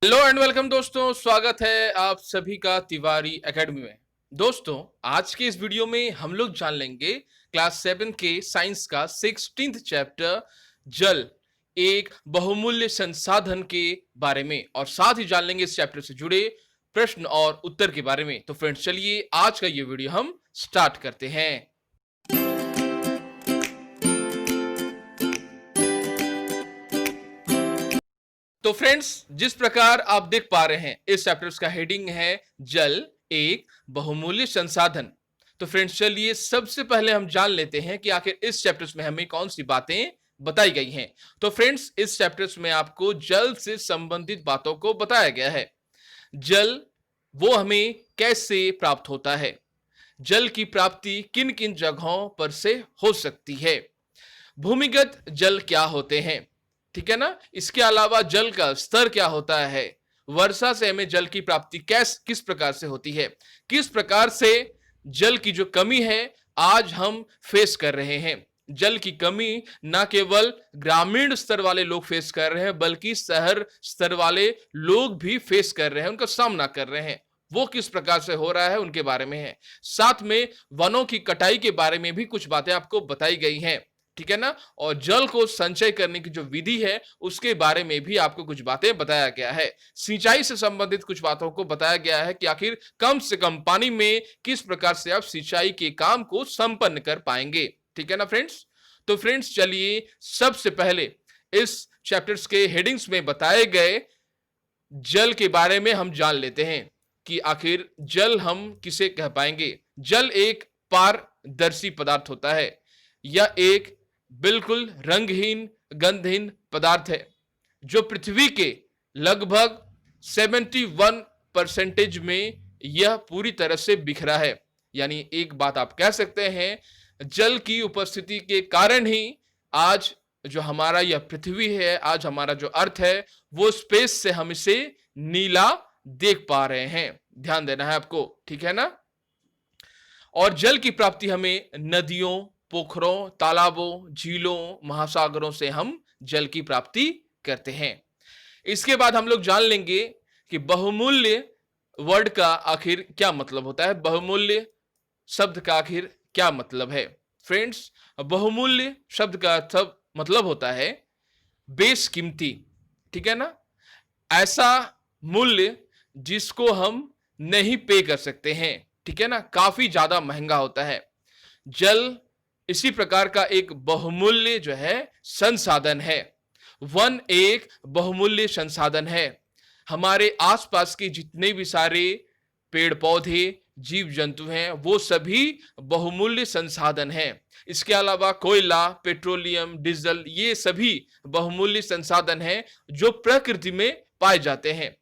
Hello and welcome दोस्तों, स्वागत है आप सभी का तिवारी एकेडमी में। दोस्तों, आज के इस वीडियो में हम लोग जान लेंगे क्लास 7 के साइंस का 16th चैप्टर जल एक बहुमूल्य संसाधन के बारे में, और साथ ही जान लेंगे इस चैप्टर से जुड़े प्रश्न और उत्तर के बारे में। तो फ्रेंड्स, चलिए आज का ये वीडियो हम स्टार्ट करते हैं। तो फ्रेंड्स, जिस प्रकार आप देख पा रहे हैं, इस चैप्टर का हेडिंग है जल एक बहुमूल्य संसाधन। तो फ्रेंड्स, चलिए सबसे पहले हम जान लेते हैं कि आखिर इस चैप्टर में हमें कौन सी बातें बताई गई हैं। तो फ्रेंड्स, इस चैप्टर में आपको जल से संबंधित बातों को बताया गया है। जल वो हमें कैसे प्राप्त होता है, जल की प्राप्ति किन किन जगहों पर से हो सकती है, भूमिगत जल क्या होते हैं, ठीक है ना। इसके अलावा जल का स्तर क्या होता है, वर्षा से हमें जल की प्राप्ति किस प्रकार से होती है, किस प्रकार से जल की जो कमी है आज हम फेस कर रहे हैं। जल की कमी ना केवल ग्रामीण स्तर वाले लोग फेस कर रहे हैं, बल्कि शहर स्तर वाले लोग भी फेस कर रहे हैं, उनका सामना कर रहे हैं। वो किस प्रकार से हो रहा है उनके बारे में है। साथ में वनों की कटाई के बारे में भी कुछ बातें आपको बताई गई हैं, ठीक है ना। और जल को संचय करने की जो विधि है उसके बारे में भी आपको कुछ बातें बताया गया है। सिंचाई से संबंधित कुछ बातों को बताया गया है कि आखिर कम से कम पानी में किस प्रकार से आप सिंचाई के काम को संपन्न कर पाएंगे, ठीक है ना फ्रेंड्स। तो फ्रेंड्स, चलिए सबसे पहले इस चैप्टर्स के हेडिंग्स में बताए गए जल के बारे में हम जान लेते हैं कि आखिर जल हम किसे कह पाएंगे। जल एक पारदर्शी पदार्थ होता है, यह एक बिल्कुल रंगहीन गंधहीन पदार्थ है जो पृथ्वी के लगभग 71% में यह पूरी तरह से बिखरा है। यानी एक बात आप कह सकते हैं, जल की उपस्थिति के कारण ही आज जो हमारा यह पृथ्वी है, आज हमारा जो अर्थ है, वो स्पेस से हम इसे नीला देख पा रहे हैं। ध्यान देना है आपको, ठीक है ना। और जल की प्राप्ति हमें नदियों, पोखरों, तालाबों, झीलों, महासागरों से हम जल की प्राप्ति करते हैं। इसके बाद हम लोग जान लेंगे कि बहुमूल्य वर्ड का आखिर क्या मतलब होता है, बहुमूल्य शब्द का आखिर क्या मतलब है। फ्रेंड्स, बहुमूल्य शब्द का अर्थ मतलब होता है बेशकीमती, ठीक है ना। ऐसा मूल्य जिसको हम नहीं पे कर सकते हैं, ठीक है ना, काफी ज्यादा महंगा होता है। जल इसी प्रकार का एक बहुमूल्य जो है संसाधन है। वन एक बहुमूल्य संसाधन है। हमारे आसपास के जितने भी सारे पेड़ पौधे, जीव जंतु हैं, वो सभी बहुमूल्य संसाधन हैं। इसके अलावा कोयला, पेट्रोलियम, डीजल, ये सभी बहुमूल्य संसाधन हैं जो प्रकृति में पाए जाते हैं।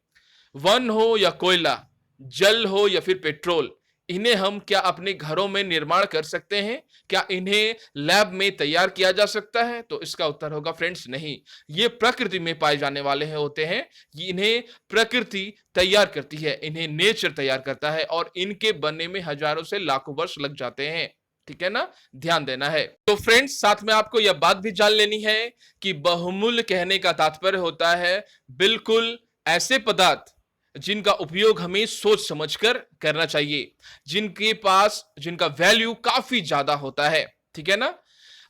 वन हो या कोयला, जल हो या फिर पेट्रोल, इन्हें हम क्या अपने घरों में निर्माण कर सकते हैं? क्या इन्हें लैब में तैयार किया जा सकता है? तो इसका उत्तर होगा फ्रेंड्स, नहीं। ये प्रकृति में पाए जाने वाले हैं होते हैं, इन्हें प्रकृति तैयार करती है, इन्हें नेचर तैयार करता है, और इनके बनने में हजारों से लाखों वर्ष लग जाते हैं, ठीक है ना। ध्यान देना है। तो फ्रेंड्स, साथ में आपको यह बात भी जान लेनी है कि बहुमूल्य कहने का तात्पर्य होता है बिल्कुल ऐसे पदार्थ जिनका उपयोग हमें सोच समझकर करना चाहिए, जिनके पास जिनका वैल्यू काफी ज्यादा होता है, ठीक है ना।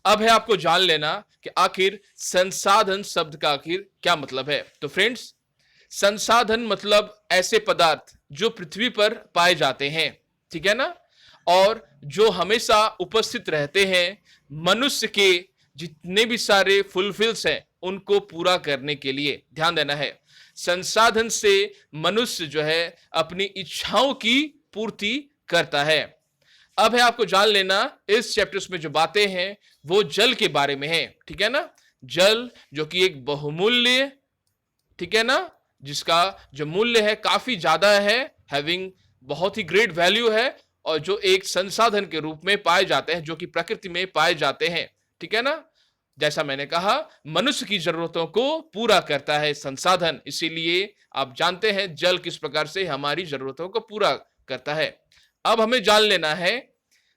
अब है आपको जान लेना कि आखिर संसाधन शब्द का आखिर क्या मतलब है। तो फ्रेंड्स, संसाधन मतलब ऐसे पदार्थ जो पृथ्वी पर पाए जाते हैं, ठीक है ना, और जो हमेशा उपस्थित रहते हैं मनुष्य के जितने भी सारे फुलफिल्स हैं उनको पूरा करने के लिए। ध्यान देना है, संसाधन से मनुष्य जो है अपनी इच्छाओं की पूर्ति करता है। अब है आपको जान लेना, इस चैप्टर्स में जो बातें हैं वो जल के बारे में है, ठीक है ना। जल जो कि एक बहुमूल्य, ठीक है ना, जिसका जो मूल्य है काफी ज्यादा है, हैविंग बहुत ही ग्रेट वैल्यू है, और जो एक संसाधन के रूप में पाए जाते हैं, जो कि प्रकृति में पाए जाते हैं, ठीक है ना। जैसा मैंने कहा, मनुष्य की जरूरतों को पूरा करता है संसाधन, इसीलिए आप जानते हैं जल किस प्रकार से हमारी जरूरतों को पूरा करता है। अब हमें जान लेना है,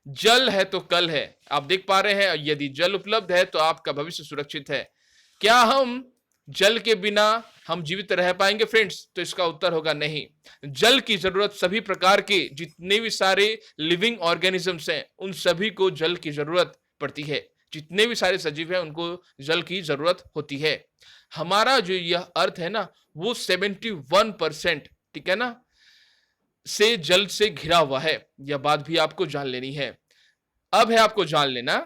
जल है तो कल है। आप देख पा रहे हैं, यदि जल उपलब्ध है तो आपका भविष्य सुरक्षित है। क्या हम जल के बिना हम जीवित रह पाएंगे फ्रेंड्स? तो इसका उत्तर होगा नहीं। जल की जरूरत सभी प्रकार के जितने भी सारे लिविंग ऑर्गेनिजम्स हैं उन सभी को जल की जरूरत पड़ती है। जितने भी सारे सजीव हैं उनको जल की जरूरत होती है। हमारा जो यह अर्थ है ना वो 71%, ठीक है ना, से जल से घिरा हुआ है। यह बात भी आपको जान लेनी है। अब है आपको जान लेना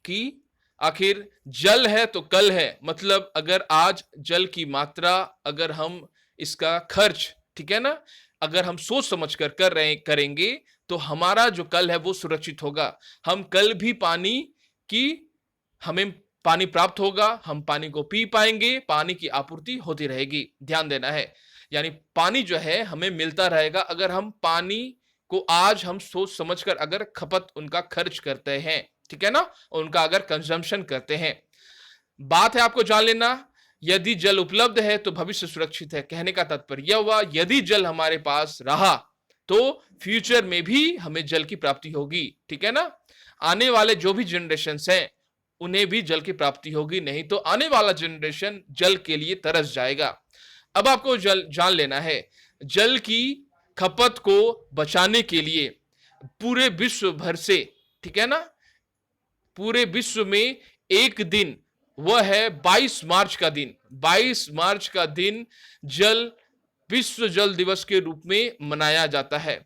कि आखिर जल है तो कल है, मतलब अगर आज जल की मात्रा, अगर हम इसका खर्च, ठीक है ना, अगर हम सोच समझ कर करेंगे तो हमारा जो कल है वो सुरक्षित होगा। हम कल भी पानी की हमें पानी प्राप्त होगा, हम पानी को पी पाएंगे, पानी की आपूर्ति होती रहेगी। ध्यान देना है, यानी पानी जो है हमें मिलता रहेगा अगर हम पानी को आज हम सोच समझकर अगर खपत उनका खर्च करते हैं, ठीक है ना, उनका अगर कंजम्पशन करते हैं। बात है आपको जान लेना, यदि जल उपलब्ध है तो भविष्य सुरक्षित है। कहने का तात्पर्य यह हुआ यदि जल हमारे पास रहा तो फ्यूचर में भी हमें जल की प्राप्ति होगी, ठीक है ना। आने वाले जो भी जनरेशन हैं उन्हें भी जल की प्राप्ति होगी, नहीं तो आने वाला जनरेशन जल के लिए तरस जाएगा। अब आपको जल जान लेना है, जल की खपत को बचाने के लिए पूरे विश्व भर से, ठीक है ना, पूरे विश्व में एक दिन, वह है 22 मार्च का दिन। 22 मार्च का दिन जल विश्व जल दिवस के रूप में मनाया जाता है।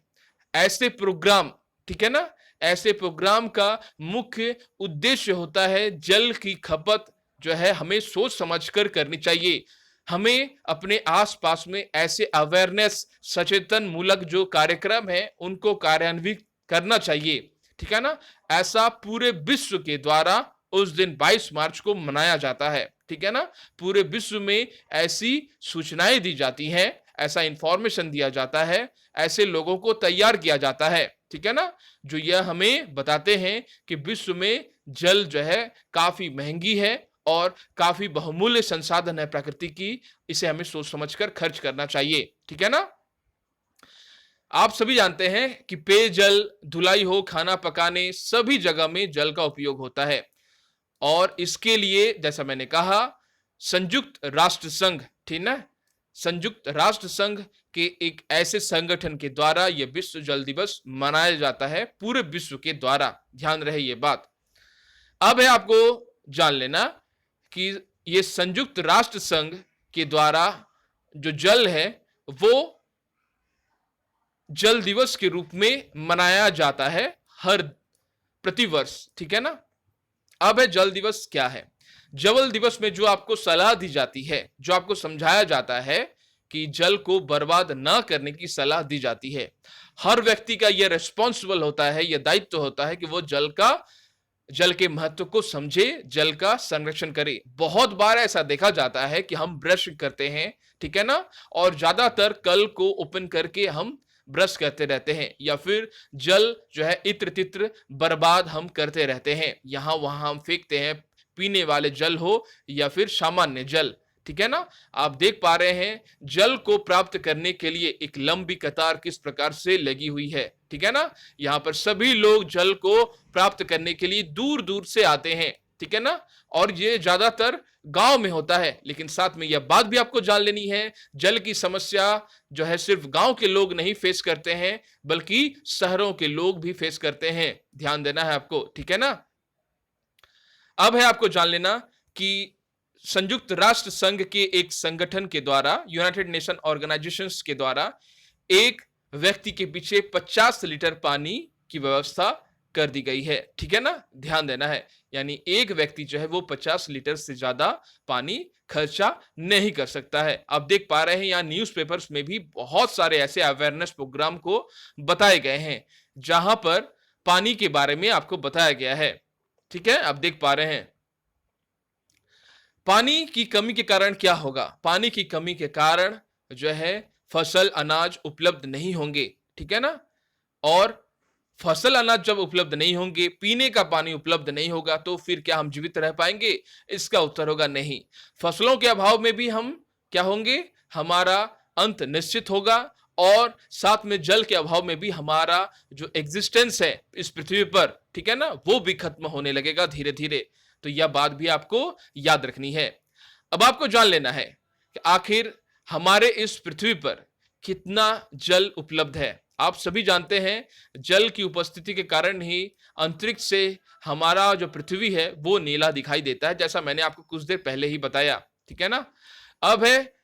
ऐसे प्रोग्राम, ठीक है ना, ऐसे प्रोग्राम का मुख्य उद्देश्य होता है जल की खपत जो है हमें सोच समझकर करनी चाहिए। हमें अपने आसपास में ऐसे अवेयरनेस, सचेतन मूलक जो कार्यक्रम है उनको कार्यान्वित करना चाहिए, ठीक है ना। ऐसा पूरे विश्व के द्वारा उस दिन 22 मार्च को मनाया जाता है, ठीक है ना। पूरे विश्व में ऐसी सूचनाएं दी जाती हैं, ऐसा इंफॉर्मेशन दिया जाता है, ऐसे लोगों को तैयार किया जाता है, ठीक है ना, जो यह हमें बताते हैं कि विश्व में जल जो है काफी महंगी है और काफी बहुमूल्य संसाधन है प्रकृति की, इसे हमें सोच समझकर खर्च करना चाहिए, ठीक है ना। आप सभी जानते हैं कि पेयजल, धुलाई हो, खाना पकाने, सभी जगह में जल का उपयोग होता है और इसके लिए जैसा मैंने कहा संयुक्त राष्ट्र संघ, ठीक है, संयुक्त राष्ट्र संघ के एक ऐसे संगठन के द्वारा यह विश्व जल दिवस मनाया जाता है, पूरे विश्व के द्वारा। ध्यान रहे ये बात। अब है आपको जान लेना कि यह संयुक्त राष्ट्र संघ के द्वारा जो जल है वो जल दिवस के रूप में मनाया जाता है हर प्रतिवर्ष, ठीक है ना। अब है जल दिवस क्या है। जल दिवस में जो आपको सलाह दी जाती है, जो आपको समझाया जाता है कि जल को बर्बाद ना करने की सलाह दी जाती है। हर व्यक्ति का यह रिस्पॉन्सिबल होता है, यह दायित्व होता है कि वो जल के महत्व को समझे, जल का संरक्षण करे। बहुत बार ऐसा देखा जाता है कि हम ब्रश करते हैं, ठीक है ना, और ज्यादातर कल को ओपन करके हम ब्रश करते रहते हैं, या फिर जल जो है इत्र तित्र बर्बाद हम करते रहते हैं, यहां वहां हम फेंकते हैं, पीने वाले जल हो या फिर सामान्य जल, ठीक है ना। आप देख पा रहे हैं जल को प्राप्त करने के लिए एक लंबी कतार किस प्रकार से लगी हुई है, ठीक है ना। यहां पर सभी लोग जल को प्राप्त करने के लिए दूर दूर से आते हैं, ठीक है ना, और ये ज्यादातर गांव में होता है। लेकिन साथ में यह बात भी आपको जान लेनी है, जल की समस्या जो है सिर्फ गांव के लोग नहीं फेस करते हैं बल्कि शहरों के लोग भी फेस करते हैं। ध्यान देना है आपको, ठीक है ना। अब है आपको जान लेना कि संयुक्त राष्ट्र संघ के एक संगठन के द्वारा, यूनाइटेड नेशन ऑर्गेनाइजेशंस के द्वारा, एक व्यक्ति के पीछे 50 लीटर पानी की व्यवस्था कर दी गई है, ठीक है ना। ध्यान देना है, यानी एक व्यक्ति जो है वो 50 लीटर से ज्यादा पानी खर्चा नहीं कर सकता है। आप देख पा रहे हैं यहाँ न्यूज़पेपर्स में भी बहुत सारे ऐसे अवेयरनेस प्रोग्राम को बताए गए हैं जहां पर पानी के बारे में आपको बताया गया है, ठीक है। आप देख पा रहे हैं पानी की कमी के कारण क्या होगा। पानी की कमी के कारण जो है फसल अनाज उपलब्ध नहीं होंगे, ठीक है ना, और फसल अनाज जब उपलब्ध नहीं होंगे, पीने का पानी उपलब्ध नहीं होगा, तो फिर क्या हम जीवित रह पाएंगे? इसका उत्तर होगा नहीं। फसलों के अभाव में भी हम क्या होंगे, हमारा अंत निश्चित होगा, और साथ में जल के अभाव में भी हमारा जो एग्जिस्टेंस है इस पृथ्वी पर, ठीक है ना, वो भी खत्म होने लगेगा धीरे धीरे। तो यह बात भी आपको याद रखनी है। अब आपको जान लेना है कि आखिर हमारे इस पृथ्वी पर कितना जल उपलब्ध है। आप सभी जानते हैं जल की उपस्थिति के कारण ही अंतरिक्ष से हमारा जो पृथ्वी है वो नीला दिखाई देता है, जैसा मैंने आपको कुछ देर पहले ही बताया, ठीक है ना। अब है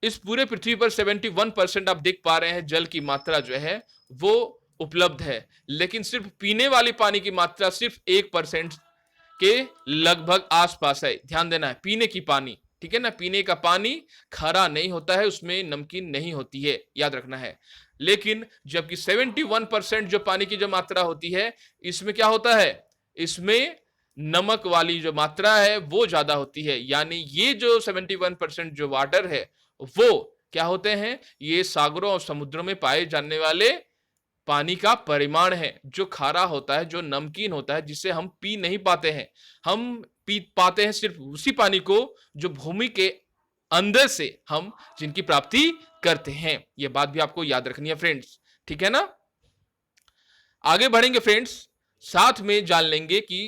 इस पूरे पृथ्वी पर 71% आप देख पा रहे हैं जल की मात्रा जो है वो उपलब्ध है, लेकिन सिर्फ पीने वाली पानी की मात्रा सिर्फ 1% के लगभग आसपास है। ध्यान देना है, पीने की पानी, ठीक है ना। पीने का पानी खारा नहीं होता है, उसमें नमकीन नहीं होती है, याद रखना है। लेकिन जबकि 71% जो पानी की जो मात्रा होती है, इसमें क्या होता है, इसमें नमक वाली जो मात्रा है वो ज्यादा होती है। यानी ये जो 71% जो वाटर है वो क्या होते हैं, ये सागरों और समुद्रों में पाए जाने वाले पानी का परिमाण है, जो खारा होता है, जो नमकीन होता है, जिसे हम पी नहीं पाते हैं। हम पी पाते हैं सिर्फ उसी पानी को जो भूमि के अंदर से हम जिनकी प्राप्ति करते हैं। यह बात भी आपको याद रखनी है फ्रेंड्स, ठीक है ना। आगे बढ़ेंगे फ्रेंड्स, साथ में जान लेंगे कि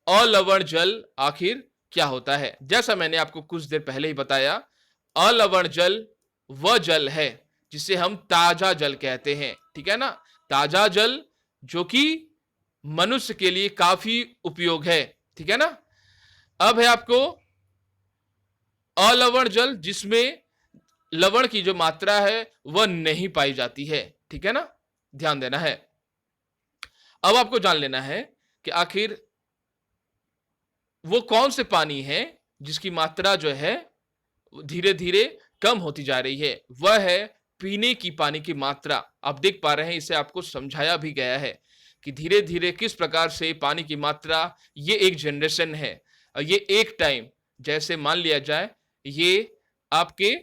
अलवण जल आखिर क्या होता है। जैसा मैंने आपको कुछ देर पहले ही बताया, अलवण जल वह जल है जिसे हम ताजा जल कहते हैं, ठीक है ना। ताजा जल जो कि मनुष्य के लिए काफी उपयोग है, ठीक है ना। अब है आपको अलवण जल जिसमें लवण की जो मात्रा है वह नहीं पाई जाती है, ठीक है ना, ध्यान देना है। अब आपको जान लेना है कि आखिर वो कौन से पानी है जिसकी मात्रा जो है धीरे धीरे कम होती जा रही है। वह है पीने की पानी की मात्रा। आप देख पा रहे हैं, इसे आपको समझाया भी गया है कि धीरे धीरे किस प्रकार से पानी की मात्रा, ये एक जनरेशन है, ये एक टाइम, जैसे मान लिया जाए ये आपके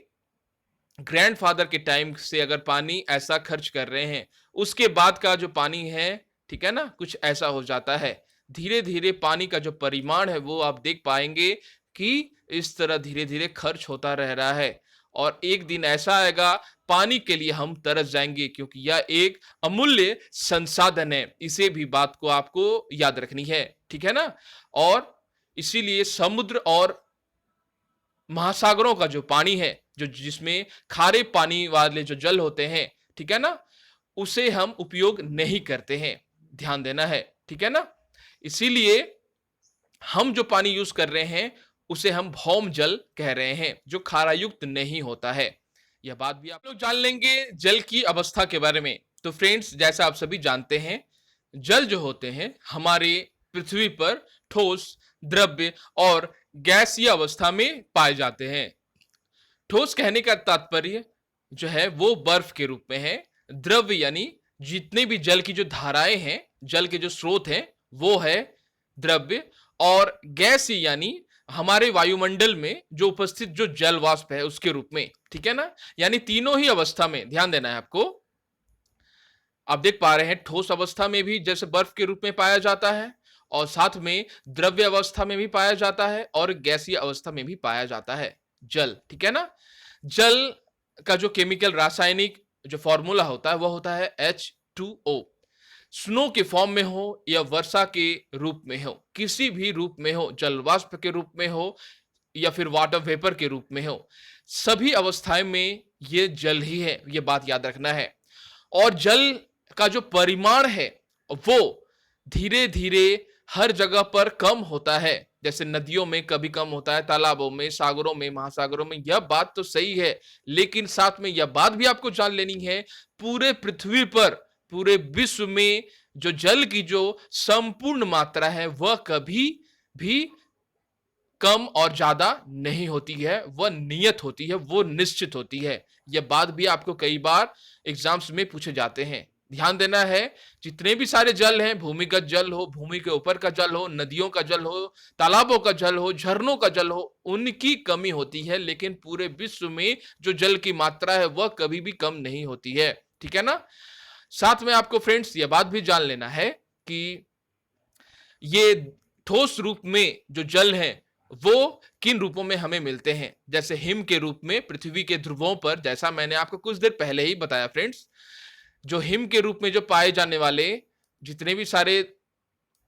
ग्रैंडफादर के टाइम से अगर पानी ऐसा खर्च कर रहे हैं, उसके बाद का जो पानी है, ठीक है ना, कुछ ऐसा हो जाता है। धीरे धीरे पानी का जो परिमाण है वो आप देख पाएंगे कि इस तरह धीरे धीरे खर्च होता रह रहा है, और एक दिन ऐसा आएगा पानी के लिए हम तरस जाएंगे, क्योंकि यह एक अमूल्य संसाधन है। इसे भी बात को आपको याद रखनी है, ठीक है ना। और इसीलिए समुद्र और महासागरों का जो पानी है, जो जिसमें खारे पानी वाले जो जल होते हैं, ठीक है ना, उसे हम उपयोग नहीं करते हैं, ध्यान देना है, ठीक है ना। इसीलिए हम जो पानी यूज कर रहे हैं उसे हम भौम जल कह रहे हैं, जो खारायुक्त नहीं होता है। यह बात भी आप लोग जान लेंगे जल की अवस्था के बारे में। तो फ्रेंड्स, जैसा आप सभी जानते हैं, जल जो होते हैं हमारे पृथ्वी पर ठोस, द्रव्य और गैसीय अवस्था में पाए जाते हैं। ठोस कहने का तात्पर्य जो है वो बर्फ के रूप में है। द्रव्य यानी जितने भी जल की जो धाराएं हैं, जल के जो स्रोत हैं, वो है द्रव्य। और गैस यानी हमारे वायुमंडल में जो उपस्थित जो जल वाष्प है उसके रूप में, ठीक है ना। यानी तीनों ही अवस्था में ध्यान देना है आपको। आप देख पा रहे हैं ठोस अवस्था में भी जैसे बर्फ के रूप में पाया जाता है, और साथ में द्रव्य अवस्था में भी पाया जाता है, और गैसीय अवस्था में भी पाया जाता है जल, ठीक है ना। जल का जो केमिकल रासायनिक जो फॉर्मूला होता है वह होता है H2O। स्नो के फॉर्म में हो या वर्षा के रूप में हो, किसी भी रूप में हो, जल वाष्प के रूप में हो या फिर वाटर वेपर के रूप में हो, सभी अवस्थाएं में ये जल ही है, ये बात याद रखना है। और जल का जो परिमाण है वो धीरे धीरे हर जगह पर कम होता है। जैसे नदियों में कभी कम होता है, तालाबों में, सागरों में, महासागरों में, यह बात तो सही है। लेकिन साथ में यह बात भी आपको जान लेनी है, पूरे पृथ्वी पर, पूरे विश्व में जो जल की जो संपूर्ण मात्रा है वह कभी भी कम और ज्यादा नहीं होती है, वह नियत होती है, वो निश्चित होती है। यह बात भी आपको कई बार एग्जाम्स में पूछे जाते हैं। ध्यान देना है, जितने भी सारे जल हैं, भूमिगत जल हो, भूमि के ऊपर का जल हो, नदियों का जल हो, तालाबों का जल हो, झरनों का जल हो, उनकी कमी होती है, लेकिन पूरे विश्व में जो जल की मात्रा है वह कभी भी कम नहीं होती है, ठीक है ना। साथ में आपको फ्रेंड्स यह बात भी जान लेना है कि ये ठोस रूप में जो जल है वो किन रूपों में हमें मिलते हैं। जैसे हिम के रूप में पृथ्वी के ध्रुवों पर, जैसा मैंने आपको कुछ देर पहले ही बताया फ्रेंड्स, जो हिम के रूप में जो पाए जाने वाले जितने भी सारे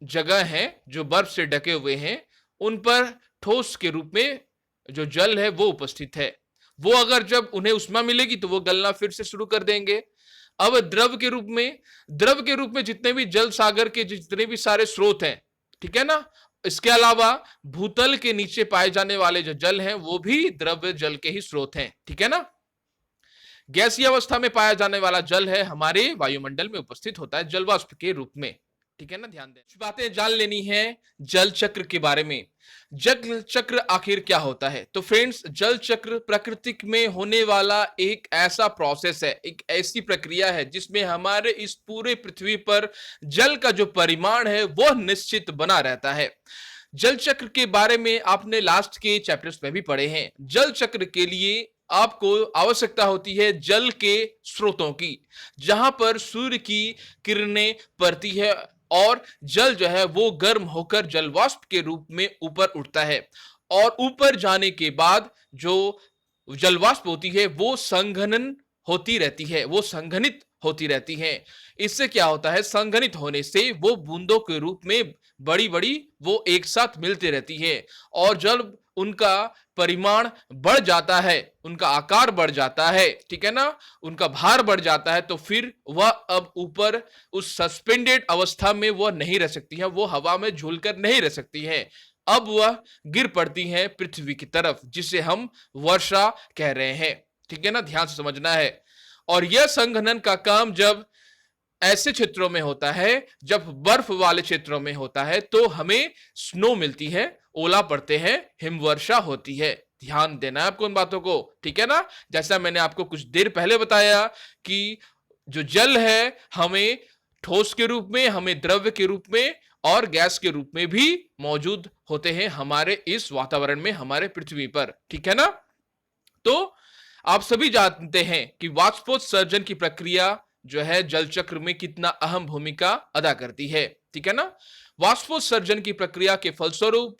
जगह हैं जो बर्फ से ढके हुए हैं, उन पर ठोस के रूप में जो जल है वो उपस्थित है। वो अगर जब उन्हें उष्मा मिलेगी तो वो गलना फिर से शुरू कर देंगे। अब द्रव के रूप में जितने भी जल सागर के जितने भी सारे स्रोत हैं, ठीक है ना, इसके अलावा भूतल के नीचे पाए जाने वाले जो जल हैं वो भी द्रव्य जल के ही स्रोत हैं, ठीक है ना। गैसीय अवस्था में पाया जाने वाला जल है हमारे वायुमंडल में उपस्थित होता है जल वाष्प के रूप में, ठीक है ना। ध्यान दें, कुछ बातें जान लेनी है जल चक्र के बारे में। जल चक्र आखिर क्या होता है? तो फ्रेंड्स, जल चक्र प्रकृति में होने वाला एक ऐसा प्रोसेस है, एक ऐसी प्रक्रिया है जिसमें हमारे इस पूरे पृथ्वी पर जल का जो परिमाण है वह निश्चित बना रहता है। जल चक्र के बारे में आपने लास्ट के चैप्टर्स में भी पढ़े हैं। जल चक्र के लिए आपको आवश्यकता होती है जल के स्रोतों की, जहां पर सूर्य की किरणें पड़ती है और जल जो है वो गर्म होकर जल वाष्प के रूप में ऊपर उठता है, और ऊपर जाने के बाद जो जल वाष्प होती है वो संघनन होती रहती है, वो संघनित होती रहती है। इससे क्या होता है, संघनित होने से वो बूंदों के रूप में बड़ी बड़ी वो एक साथ मिलती रहती है, और जब उनका परिमाण बढ़ जाता है, उनका आकार बढ़ जाता है, ठीक है ना, उनका भार बढ़ जाता है, तो फिर वह अब ऊपर उस सस्पेंडेड अवस्था में वह नहीं रह सकती है, वो हवा में झूलकर नहीं रह सकती है। अब वह गिर पड़ती है पृथ्वी की तरफ, जिसे हम वर्षा कह रहे हैं, ठीक है ना। ध्यान से समझना है। और यह संघनन का काम जब ऐसे क्षेत्रों में होता है, जब बर्फ वाले क्षेत्रों में होता है, तो हमें स्नो मिलती है, ओला पड़ते हैं, हिमवर्षा होती है। ध्यान देना है आपको उन बातों को, ठीक है ना। जैसा मैंने आपको कुछ देर पहले बताया कि जो जल है हमें ठोस के रूप में, हमें द्रव्य के रूप में और गैस के रूप में भी मौजूद होते हैं हमारे इस वातावरण में, हमारे पृथ्वी पर, ठीक है ना। तो आप सभी जानते हैं कि वाष्पोत्सर्जन की प्रक्रिया जो है जल चक्र में कितना अहम भूमिका अदा करती है, ठीक है ना। वाष्पोत्सर्जन की प्रक्रिया के फलस्वरूप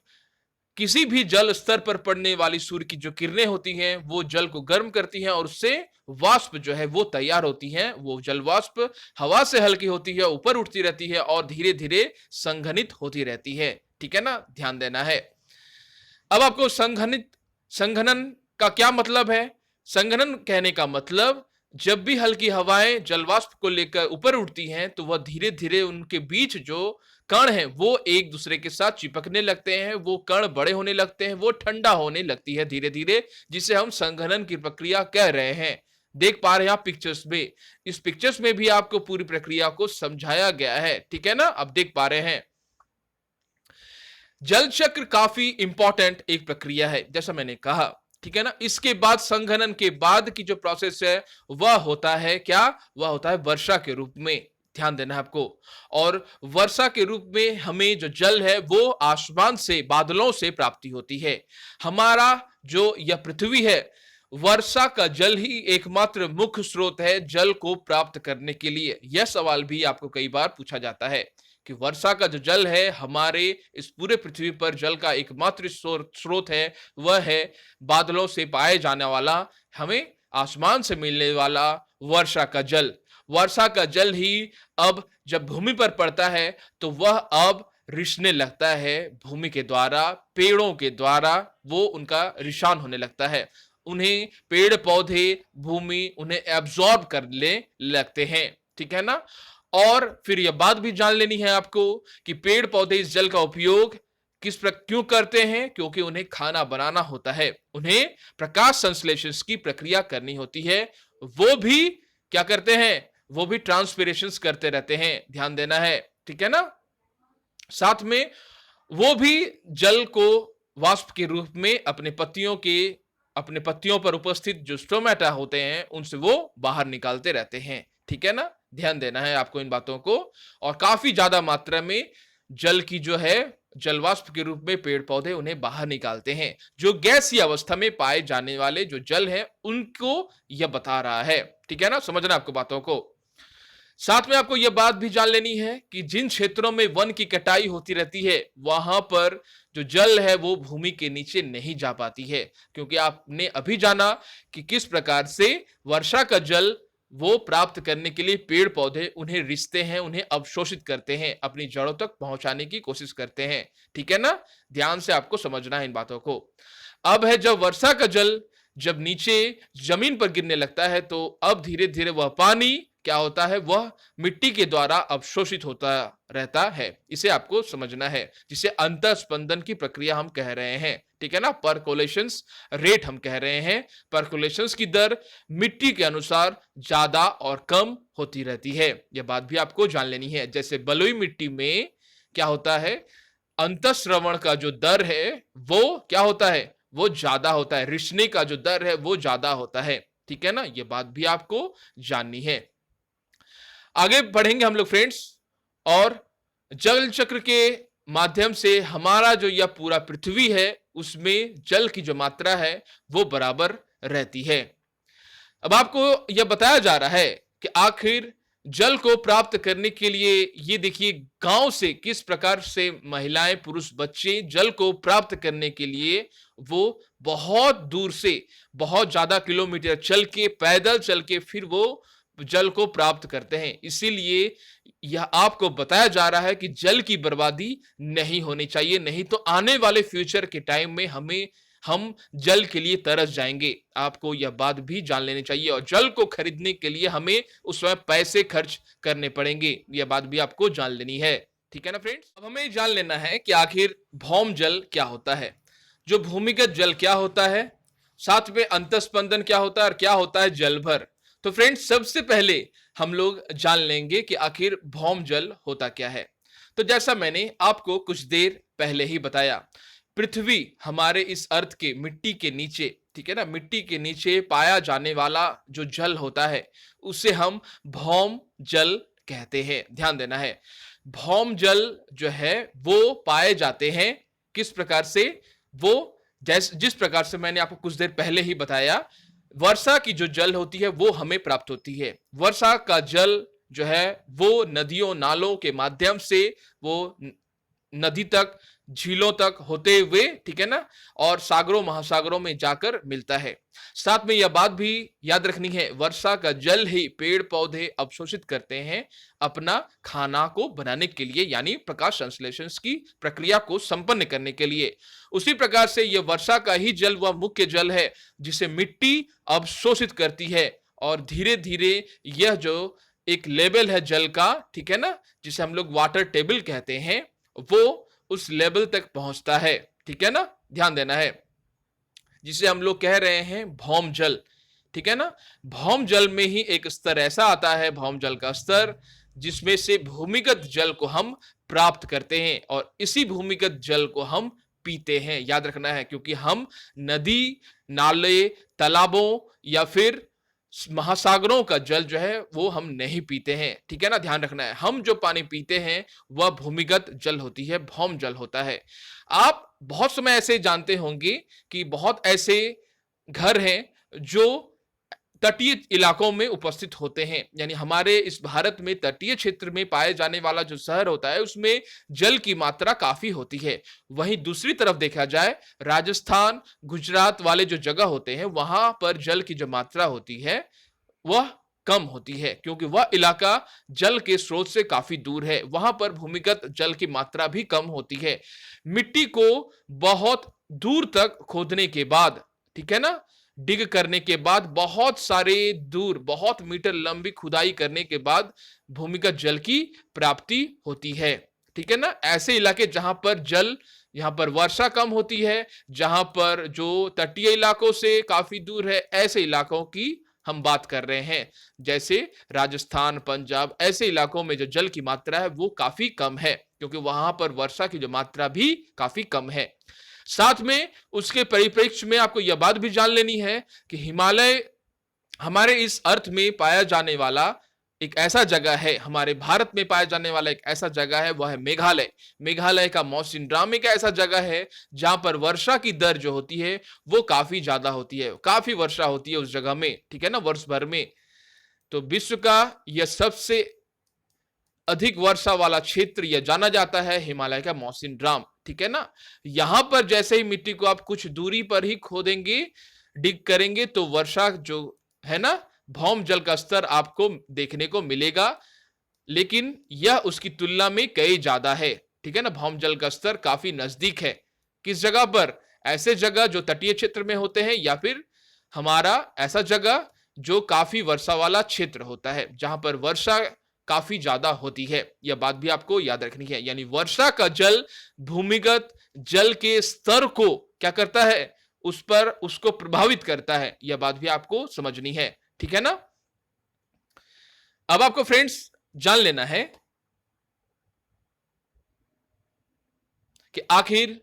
किसी भी जल स्तर पर पड़ने वाली सूर्य की जो किरणें होती हैं वो जल को गर्म करती हैं, और उससे वाष्प जो है वो तैयार होती है। वो जल वाष्प हवा से हल्की होती है, ऊपर उठती रहती है और धीरे धीरे संघनित होती रहती है, ठीक है ना। ध्यान देना है। अब आपको संघनन का क्या मतलब है? संघनन कहने का मतलब, जब भी हल्की हवाएं जलवाष्प को लेकर ऊपर उठती हैं तो वह धीरे धीरे उनके बीच जो कण हैं वो एक दूसरे के साथ चिपकने लगते हैं, वो कण बड़े होने लगते हैं, वो ठंडा होने लगती है धीरे धीरे, जिसे हम संघनन की प्रक्रिया कह रहे हैं। देख पा रहे हैं आप पिक्चर्स में, इस पिक्चर्स में भी आपको पूरी प्रक्रिया को समझाया गया है, ठीक है ना। अब देख पा रहे हैं जल चक्र काफी इंपॉर्टेंट एक प्रक्रिया है, जैसा मैंने कहा, ठीक है ना। इसके बाद संघनन के बाद की जो प्रोसेस है वह होता है क्या? वह होता है वर्षा के रूप में। ध्यान देना है आपको। और वर्षा के रूप में हमें जो जल है वो आसमान से, बादलों से प्राप्ति होती है। हमारा जो यह पृथ्वी है, वर्षा का जल ही एकमात्र मुख्य स्रोत है जल को प्राप्त करने के लिए। यह सवाल भी आपको कई बार पूछा जाता है कि वर्षा का जो जल है, हमारे इस पूरे पृथ्वी पर जल का एकमात्र स्रोत है, वह है बादलों से पाए जाने वाला, हमें आसमान से मिलने वाला वर्षा का जल। वर्षा का जल ही अब जब भूमि पर पड़ता है तो वह अब रिसने लगता है भूमि के द्वारा, पेड़ों के द्वारा वो उनका रिसान होने लगता है। उन्हें पेड़ पौधे, भूमि उन्हें एब्जॉर्ब करने लगते हैं, ठीक है ना। और फिर यह बात भी जान लेनी है आपको कि पेड़ पौधे इस जल का उपयोग क्यों करते हैं? क्योंकि उन्हें खाना बनाना होता है, उन्हें प्रकाश संश्लेषण की प्रक्रिया करनी होती है। वो भी क्या करते हैं? वो भी ट्रांसपिरेशन करते रहते हैं, ध्यान देना है, ठीक है ना। साथ में वो भी जल को वाष्प के रूप में अपने पत्तियों पर उपस्थित जो स्टोमेटा होते हैं उनसे वो बाहर निकालते रहते हैं, ठीक है ना। ध्यान देना है आपको इन बातों को। और काफी ज्यादा मात्रा में जल की जो है जलवाष्प के रूप में पेड़ पौधे उन्हें बाहर निकालते हैं। जो गैसीय अवस्था में पाए जाने वाले जो जल है उनको यह बता रहा है, ठीक है ना। समझना आपको बातों को। साथ में आपको यह बात भी जान लेनी है कि जिन क्षेत्रों में वन की कटाई होती रहती है वहां पर जो जल है वो भूमि के नीचे नहीं जा पाती है, क्योंकि आपने अभी जाना कि किस प्रकार से वर्षा का जल वो प्राप्त करने के लिए पेड़ पौधे उन्हें रिसते हैं, उन्हें अवशोषित करते हैं, अपनी जड़ों तक पहुंचाने की कोशिश करते हैं, ठीक है ना। ध्यान से आपको समझना है इन बातों को। अब है जब वर्षा का जल जब नीचे जमीन पर गिरने लगता है तो अब धीरे धीरे वह पानी क्या होता है, वह मिट्टी के द्वारा अवशोषित होता रहता है। इसे आपको समझना है, जिसे अंतःस्पंदन की प्रक्रिया हम कह रहे हैं, ठीक है ना। परकोलेशंस रेट हम कह रहे हैं। परकोलेशंस की दर मिट्टी के अनुसार ज्यादा और कम होती रहती है। यह बात भी आपको जान लेनी है। जैसे बलुई मिट्टी में क्या होता है, अंतःस्रवण का जो दर है वो क्या होता है, वो ज्यादा होता है। रिसने का जो दर है वो ज्यादा होता है, ठीक है ना। ये बात भी आपको जाननी है। आगे बढ़ेंगे हम लोग फ्रेंड्स, और जल चक्र के माध्यम से हमारा जो यह पूरा पृथ्वी है उसमें जल की जो मात्रा है वो बराबर रहती है। अब आपको यह बताया जा रहा है कि आखिर जल को प्राप्त करने के लिए, ये देखिए गांव से किस प्रकार से महिलाएं, पुरुष, बच्चे जल को प्राप्त करने के लिए वो बहुत दूर से, बहुत ज्यादा किलोमीटर चल के, पैदल चल के फिर वो जल को प्राप्त करते हैं। इसीलिए यह आपको बताया जा रहा है कि जल की बर्बादी नहीं होनी चाहिए, नहीं तो आने वाले फ्यूचर के टाइम में हम जल के लिए तरस जाएंगे। आपको यह बात भी जान लेनी चाहिए, और जल को खरीदने के लिए हमें उस समय पैसे खर्च करने पड़ेंगे। यह बात भी आपको जान लेनी है, ठीक है ना फ्रेंड्स। अब हमें जान लेना है कि आखिर भौम जल क्या होता है, जो भूमिगत जल क्या होता है, साथ में अंतःस्पंदन क्या होता है, और क्या होता है जल भर। तो फ्रेंड्स, सबसे पहले हम लोग जान लेंगे कि आखिर भौम जल होता क्या है। तो जैसा मैंने आपको कुछ देर पहले ही बताया, पृथ्वी हमारे इस अर्थ के मिट्टी के नीचे, ठीक है ना, मिट्टी के नीचे पाया जाने वाला जो जल होता है उसे हम भौम जल कहते हैं। ध्यान देना है, भौम जल जो है वो पाए जाते हैं किस प्रकार से, वो जिस प्रकार से मैंने आपको कुछ देर पहले ही बताया, वर्षा की जो जल होती है वो हमें प्राप्त होती है। वर्षा का जल जो है वो नदियों नालों के माध्यम से वो नदी तक, झीलों तक होते हुए, ठीक है ना, और सागरों महासागरों में जाकर मिलता है। साथ में यह बात भी याद रखनी है, वर्षा का जल ही पेड़ पौधे अवशोषित करते हैं अपना खाना को बनाने के लिए, यानी प्रकाश संश्लेषण की प्रक्रिया को संपन्न करने के लिए। उसी प्रकार से यह वर्षा का ही जल वह मुख्य जल है जिसे मिट्टी अवशोषित करती है, और धीरे धीरे यह जो एक लेवल है जल का, ठीक है ना, जिसे हम लोग वाटर टेबल कहते हैं, वो उस लेवल तक पहुंचता है, ठीक है ना। ध्यान देना है, जिसे हम लोग कह रहे हैं भौम जल, ठीक है ना। भौम जल में ही एक स्तर ऐसा आता है, भौम जल का स्तर, जिसमें से भूमिगत जल को हम प्राप्त करते हैं, और इसी भूमिगत जल को हम पीते हैं। याद रखना है, क्योंकि हम नदी, नाले, तालाबों या फिर महासागरों का जल जो है वो हम नहीं पीते हैं, ठीक है ना। ध्यान रखना है, हम जो पानी पीते हैं वह भूमिगत जल होती है, भौम जल होता है। आप बहुत समय ऐसे जानते होंगे कि बहुत ऐसे घर हैं जो तटीय इलाकों में उपस्थित होते हैं, यानी हमारे इस भारत में तटीय क्षेत्र में पाए जाने वाला जो शहर होता है उसमें जल की मात्रा काफी होती है। वहीं दूसरी तरफ देखा जाए, राजस्थान, गुजरात वाले जो जगह होते हैं वहां पर जल की जो मात्रा होती है वह कम होती है, क्योंकि वह इलाका जल के स्रोत से काफी दूर है, वहां पर भूमिगत जल की मात्रा भी कम होती है। मिट्टी को बहुत दूर तक खोदने के बाद, ठीक है ना, डिग करने के बाद, बहुत सारे दूर, बहुत मीटर लंबी खुदाई करने के बाद भूमिगत जल की प्राप्ति होती है, ठीक है ना। ऐसे इलाके जहां पर जल, यहां पर वर्षा कम होती है, जहां पर जो तटीय इलाकों से काफी दूर है, ऐसे इलाकों की हम बात कर रहे हैं। जैसे राजस्थान, पंजाब, ऐसे इलाकों में जो जल की मात्रा है वो काफी कम है, क्योंकि वहां पर वर्षा की जो मात्रा भी काफी कम है। साथ में उसके परिप्रेक्ष्य में आपको यह बात भी जान लेनी है कि हिमालय हमारे इस अर्थ में पाया जाने वाला एक ऐसा जगह है, हमारे भारत में पाया जाने वाला एक ऐसा जगह है, वह है मेघालय। मेघालय का मौसिनराम एक ऐसा जगह है जहां पर वर्षा की दर जो होती है वो काफी ज्यादा होती है, काफी वर्षा होती है उस जगह में, ठीक है ना, वर्ष भर में। तो विश्व का यह सबसे अधिक वर्षा वाला क्षेत्र यह जाना जाता है हिमालय का मौसिनराम, ठीक है ना। यहां पर जैसे ही मिट्टी को आप कुछ दूरी पर ही खोदेंगे, डिग करेंगे, तो वर्षा जो है ना, भौम जल का स्तर आपको देखने को मिलेगा, लेकिन यह उसकी तुलना में कई ज्यादा है, ठीक है ना। भौम जल का स्तर काफी नजदीक है। किस जगह पर? ऐसे जगह जो तटीय क्षेत्र में होते हैं या फिर हमारा ऐसा जगह जो काफी वर्षा वाला क्षेत्र होता है, जहां पर वर्षा काफी ज्यादा होती है। यह बात भी आपको याद रखनी है। यानी वर्षा का जल भूमिगत जल के स्तर को क्या करता है, उस पर उसको प्रभावित करता है। यह बात भी आपको समझनी है, ठीक है ना। अब आपको फ्रेंड्स जान लेना है कि आखिर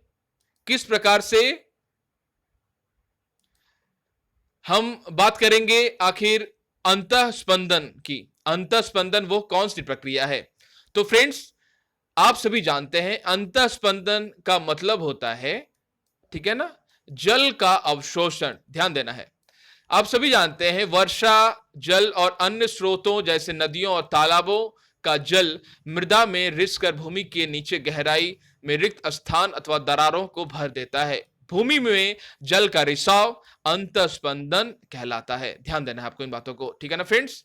किस प्रकार से हम बात करेंगे आखिर अंतःस्पंदन की। अंतःस्पंदन वो कौन सी प्रक्रिया है? तो फ्रेंड्स, आप सभी जानते हैं अंतःस्पंदन का मतलब होता है, ठीक है ना, जल का अवशोषण। ध्यान देना है। आप सभी जानते हैं वर्षा जल और अन्य स्रोतों जैसे नदियों और तालाबों का जल मृदा में रिस कर भूमि के नीचे गहराई में रिक्त स्थान अथवा दरारों को भर देता है। भूमि में जल का रिसाव अंतःस्पंदन कहलाता है। ध्यान देना है आपको इन बातों को, ठीक है ना फ्रेंड्स।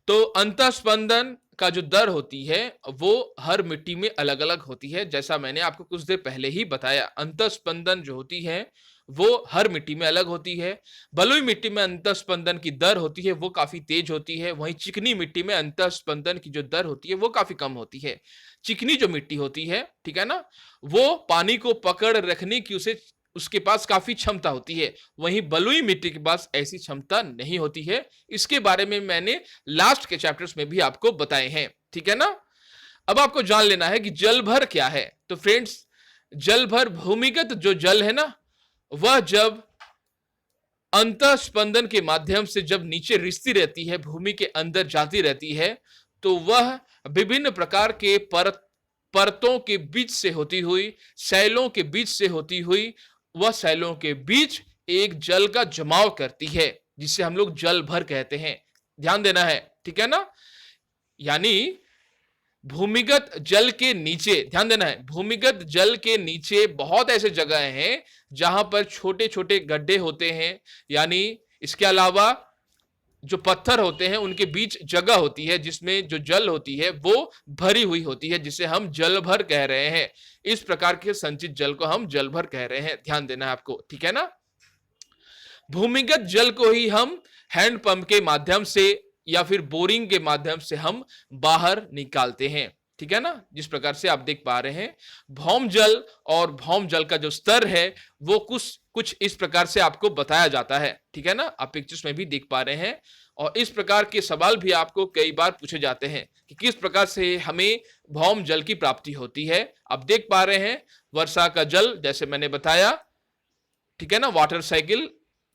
तो अंतःस्पंदन का जो दर होती है वो हर मिट्टी में अलग अलग होती है। जैसा मैंने आपको कुछ देर पहले ही बताया, अंतःस्पंदन जो होती है वो हर मिट्टी में अलग होती है। बलुई मिट्टी में अंतःस्पंदन की दर होती है वो काफी तेज होती है। वहीं चिकनी मिट्टी में अंतःस्पंदन की जो दर होती है वो काफी कम होती है। चिकनी जो मिट्टी होती है, ठीक है ना, वो पानी को पकड़ रखने की उसके पास काफी क्षमता होती है। वहीं बलुई मिट्टी के पास ऐसी क्षमता नहीं होती है। इसके बारे में मैंने लास्ट के चैप्टर्स में भी आपको बताए हैं, ठीक है ना। अब आपको जान लेना है कि जल भर क्या है। तो फ्रेंड्स, जल भर भूमिगत जो जल है ना, वह जब अंतःस्पंदन के माध्यम से जब नीचे रिसती रहती है, भूमि के अंदर जाती रहती है, तो वह विभिन्न प्रकार के परतों के बीच से होती हुई, शैलों के बीच से होती हुई, वह शैलों के बीच एक जल का जमाव करती है, जिसे हम लोग जल भर कहते हैं। ध्यान देना है, ठीक है ना। यानी भूमिगत जल के नीचे, ध्यान देना है, भूमिगत जल के नीचे बहुत ऐसे जगह हैं जहां पर छोटे छोटे गड्ढे होते हैं। यानी इसके अलावा जो पत्थर होते हैं उनके बीच जगह होती है जिसमें जो जल होती है वो भरी हुई होती है, जिसे हम जल भर कह रहे हैं। इस प्रकार के संचित जल को हम जल भर कह रहे हैं। ध्यान देना है आपको, ठीक है ना। भूमिगत जल को ही हम हैंडपंप के माध्यम से या फिर बोरिंग के माध्यम से हम बाहर निकालते हैं, ठीक है ना। जिस प्रकार से आप देख पा रहे हैं, भौम जल और भौम जल का जो स्तर है वो कुछ कुछ इस प्रकार से आपको बताया जाता है, ठीक है ना। आप पिक्चर्स में भी देख पा रहे हैं। और इस प्रकार के सवाल भी आपको कई बार पूछे जाते हैं कि किस प्रकार से हमें भौम जल की प्राप्ति होती है। आप देख पा रहे हैं वर्षा का जल, जैसे मैंने बताया, ठीक है ना, वाटर साइकिल,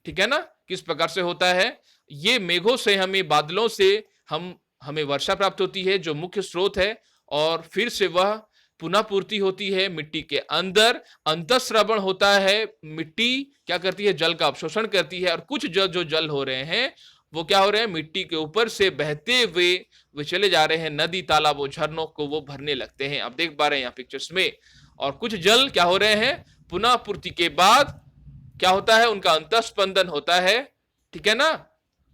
ठीक है ना, किस प्रकार से होता है। ये मेघों से, हमें बादलों से हमें वर्षा प्राप्त होती है जो मुख्य स्रोत है, और फिर से वह पुनः पूर्ति होती है मिट्टी के अंदर। अंतःस्रवण होता है, मिट्टी क्या करती है, जल का अवशोषण करती है, और कुछ जो जल हो रहे हैं वो क्या हो रहे हैं, मिट्टी के ऊपर से बहते हुए वे चले जा रहे हैं नदी तालाबों झरनों को, वो भरने लगते हैं। आप देख पा रहे हैं यहाँ पिक्चर्स में। और कुछ जल क्या हो रहे हैं, पुनः पूर्ति के बाद क्या होता है, उनका अंतःस्पंदन होता है, ठीक है ना।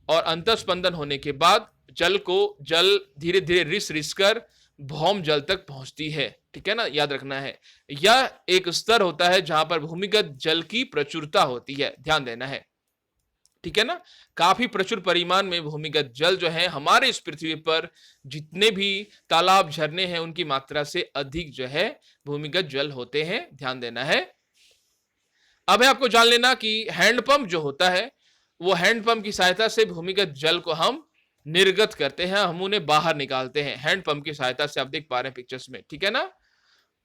और अंतःस्पंदन होने के बाद जल धीरे धीरे रिस रिस कर भौम जल तक पहुंचती है, ठीक है ना। याद रखना है, यह एक स्तर होता है जहां पर भूमिगत जल की प्रचुरता होती है। ध्यान देना है, ठीक है ना। काफी प्रचुर परिमाण में भूमिगत जल जो है हमारे इस पृथ्वी पर जितने भी तालाब झरने हैं उनकी मात्रा से अधिक जो है भूमिगत जल होते हैं। ध्यान देना है। अब है आपको जान लेना कि हैंडपंप जो होता है वो हैंडपंप की सहायता से भूमिगत जल को हम निर्गत करते हैं, हम उन्हें बाहर निकालते हैं हैंडपंप की सहायता से। आप देख पा रहे हैं पिक्चर्स में, ठीक है ना।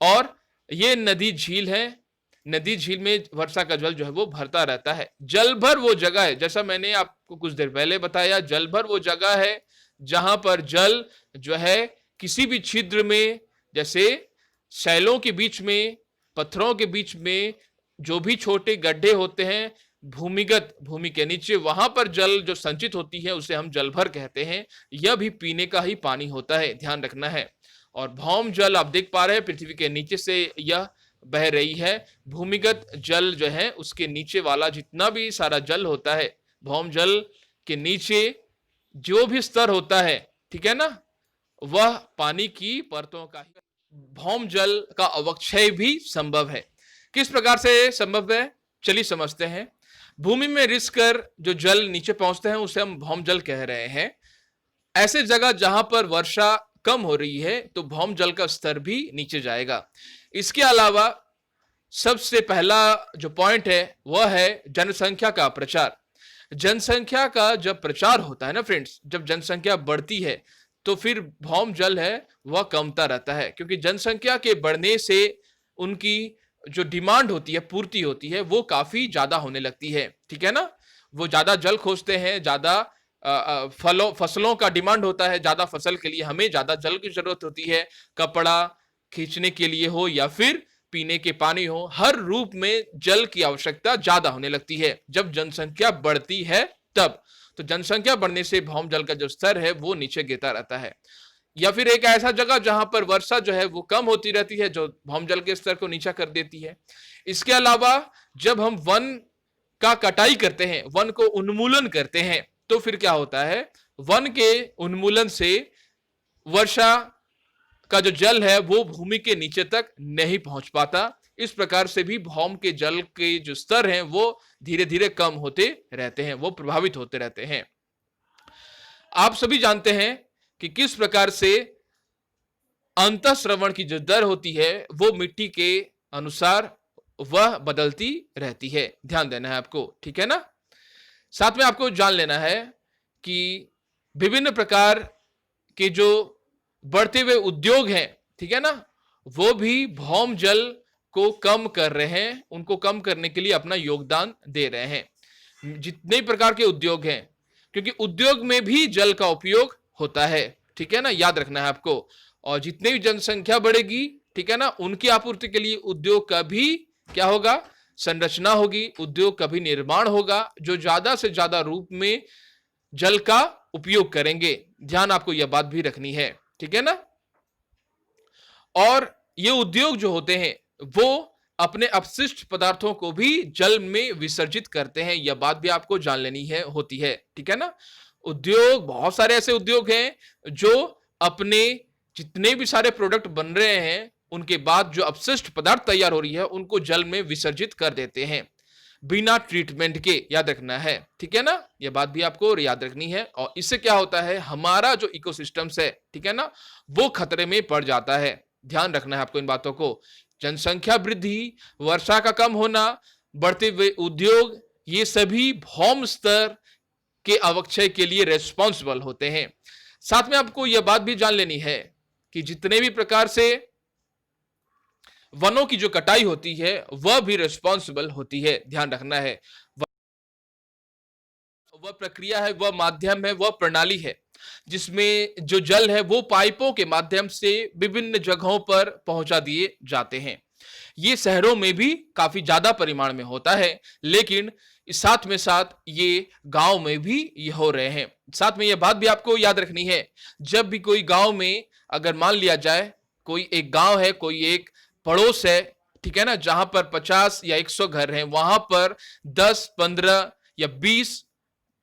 और ये नदी झील है, नदी झील में वर्षा का जल जो है वो भरता रहता है। जल भर वो जगह है, जैसा मैंने आपको कुछ देर पहले बताया, जल भर वो जगह है जहां पर जल जो है किसी भी छिद्र में, जैसे शैलों के बीच में, पत्थरों के बीच में जो भी छोटे गड्ढे होते हैं भूमिगत, भूमि के नीचे, वहां पर जल जो संचित होती है उसे हम जल भर कहते हैं। यह भी पीने का ही पानी होता है, ध्यान रखना है। और भौम जल आप देख पा रहे हैं पृथ्वी के नीचे से यह बह रही है। भूमिगत जल जो है उसके नीचे वाला जितना भी सारा जल होता है, भौम जल के नीचे जो भी स्तर होता है, ठीक है ना, वह पानी की परतों का ही। भौम जल का अवक्षय भी संभव है। किस प्रकार से संभव है, चलिए समझते हैं। भूमि में रिस कर जो जल नीचे पहुंचते हैं उसे हम भौम जल कह रहे हैं। ऐसे जगह जहां पर वर्षा कम हो रही है तो भौम जल का स्तर भी नीचे जाएगा। इसके अलावा सबसे पहला जो पॉइंट है वह है जनसंख्या का प्रचार। जनसंख्या का जब प्रचार होता है ना फ्रेंड्स, जब जनसंख्या बढ़ती है तो फिर भौम जल है वह कमता रहता है, क्योंकि जनसंख्या के बढ़ने से उनकी जो डिमांड होती है, पूर्ति होती है, वो काफी ज्यादा होने लगती है। ठीक है ना, वो ज्यादा जल खोजते हैं, ज्यादा फसलों का डिमांड होता है, ज्यादा फसल के लिए हमें ज्यादा जल की जरूरत होती है, कपड़ा खींचने के लिए हो या फिर पीने के पानी हो, हर रूप में जल की आवश्यकता ज्यादा होने लगती है जब जनसंख्या बढ़ती है तब। तो जनसंख्या बढ़ने से भौम जल का जो स्तर है वो नीचे गिरता रहता है। या फिर एक ऐसा जगह जहां पर वर्षा जो है वो कम होती रहती है, जो भौम जल के स्तर को नीचा कर देती है। इसके अलावा जब हम वन का कटाई करते हैं, वन को उन्मूलन करते हैं, तो फिर क्या होता है, वन के उन्मूलन से वर्षा का जो जल है वो भूमि के नीचे तक नहीं पहुंच पाता। इस प्रकार से भी भौम के जल के जो स्तर हैं वो धीरे धीरे कम होते रहते हैं, वो प्रभावित होते रहते हैं। आप सभी जानते हैं कि किस प्रकार से अंतःस्रवण की जो दर होती है वो मिट्टी के अनुसार वह बदलती रहती है। ध्यान देना है आपको, ठीक है ना। साथ में आपको जान लेना है कि विभिन्न प्रकार के जो बढ़ते हुए उद्योग हैं, ठीक है ना, वो भी भौम जल को कम कर रहे हैं, उनको कम करने के लिए अपना योगदान दे रहे हैं। जितने प्रकार के उद्योग हैं, क्योंकि उद्योग में भी जल का उपयोग होता है, ठीक है ना, याद रखना है आपको। और जितनी भी जनसंख्या बढ़ेगी, ठीक है ना, उनकी आपूर्ति के लिए उद्योग का भी क्या होगा, संरचना होगी, उद्योग का भी निर्माण होगा, जो ज्यादा से ज्यादा रूप में जल का उपयोग करेंगे। ध्यान आपको यह बात भी रखनी है, ठीक है ना। और ये उद्योग जो होते हैं वो अपने अपशिष्ट पदार्थों को भी जल में विसर्जित करते हैं, यह बात भी आपको जान लेनी है होती है, ठीक है ना। उद्योग, बहुत सारे ऐसे उद्योग हैं जो अपने जितने भी सारे प्रोडक्ट बन रहे हैं उनके बाद जो अपशिष्ट पदार्थ तैयार हो रही है उनको जल में विसर्जित कर देते हैं बिना ट्रीटमेंट के, याद रखना है, ठीक है ना। यह बात भी आपको याद रखनी है। और इससे क्या होता है, हमारा जो इकोसिस्टम्स है, ठीक है ना, वो खतरे में पड़ जाता है। ध्यान रखना है आपको इन बातों को। जनसंख्या वृद्धि, वर्षा का कम होना, बढ़ते हुए उद्योग, ये सभी भौम स्तर के अवक्षय के लिए रेस्पॉन्सिबल होते हैं। साथ में आपको यह बात भी जान लेनी है कि जितने भी प्रकार से वनों की जो कटाई होती है वह भी रिस्पॉन्सिबल होती है। ध्यान रखना है, वह प्रक्रिया है, वह माध्यम है, वह प्रणाली है जिसमें जो जल है वो पाइपों के माध्यम से विभिन्न जगहों पर पहुंचा दिए जाते हैं। ये शहरों में भी काफी ज्यादा परिमाण में होता है, लेकिन साथ में साथ ये गांव में भी ये हो रहे हैं। साथ में यह बात भी आपको याद रखनी है, जब भी कोई गांव में अगर मान लिया जाए कोई एक गांव है, कोई एक पड़ोस है, ठीक है ना, जहां पर 50 या 100 घर हैं, वहां पर 10, 15 या 20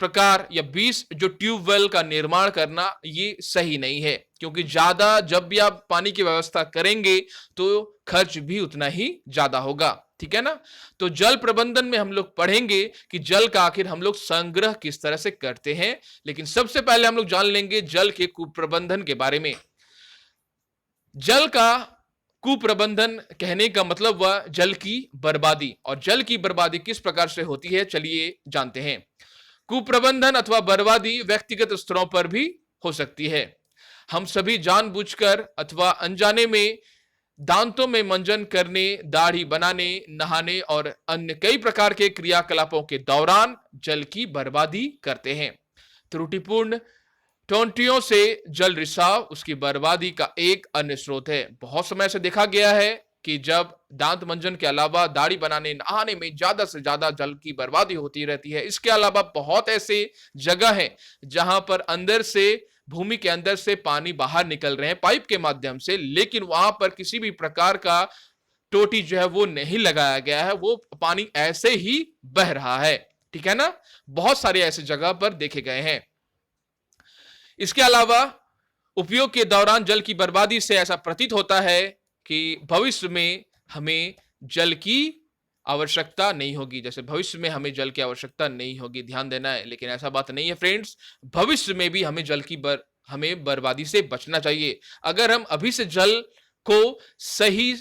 प्रकार या 20 जो ट्यूबवेल का निर्माण करना ये सही नहीं है, क्योंकि ज्यादा जब भी आप पानी की व्यवस्था करेंगे तो खर्च भी उतना ही ज्यादा होगा, ठीक है ना। तो जल प्रबंधन में हम लोग पढ़ेंगे कि जल का आखिर हम लोग संग्रह किस तरह से करते हैं, लेकिन सबसे पहले हम लोग जान लेंगे जल के कुप्रबंधन के बारे में। जल का कुप्रबंधन कहने का मतलब वह जल की बर्बादी, और जल की बर्बादी किस प्रकार से होती है चलिए जानते हैं। कुप्रबंधन अथवा बर्बादी व्यक्तिगत स्तरों पर भी हो सकती है। हम सभी जानबूझकर अथवा अनजाने में दांतों में मंजन करने, दाढ़ी बनाने, नहाने और अन्य कई प्रकार के क्रियाकलापों के दौरान जल की बर्बादी करते हैं। त्रुटिपूर्ण टोंटियों से जल रिसाव उसकी बर्बादी का एक अन्य स्रोत है। बहुत समय से देखा गया है कि जब दांत मंजन के अलावा दाढ़ी बनाने, नहाने में ज्यादा से ज्यादा जल की बर्बादी होती रहती है। इसके अलावा बहुत ऐसे जगह हैं जहां पर अंदर से, भूमि के अंदर से पानी बाहर निकल रहे हैं पाइप के माध्यम से, लेकिन वहां पर किसी भी प्रकार का टोटी जो है वो नहीं लगाया गया है, वो पानी ऐसे ही बह रहा है, ठीक है ना। बहुत सारे ऐसे जगह पर देखे गए हैं। इसके अलावा उपयोग के दौरान जल की बर्बादी से ऐसा प्रतीत होता है कि भविष्य में हमें जल की आवश्यकता नहीं होगी, जैसे भविष्य में हमें जल की आवश्यकता नहीं होगी, ध्यान देना है। लेकिन ऐसा बात नहीं है फ्रेंड्स, भविष्य में भी हमें हमें बर्बादी से बचना चाहिए। अगर हम अभी से जल को सही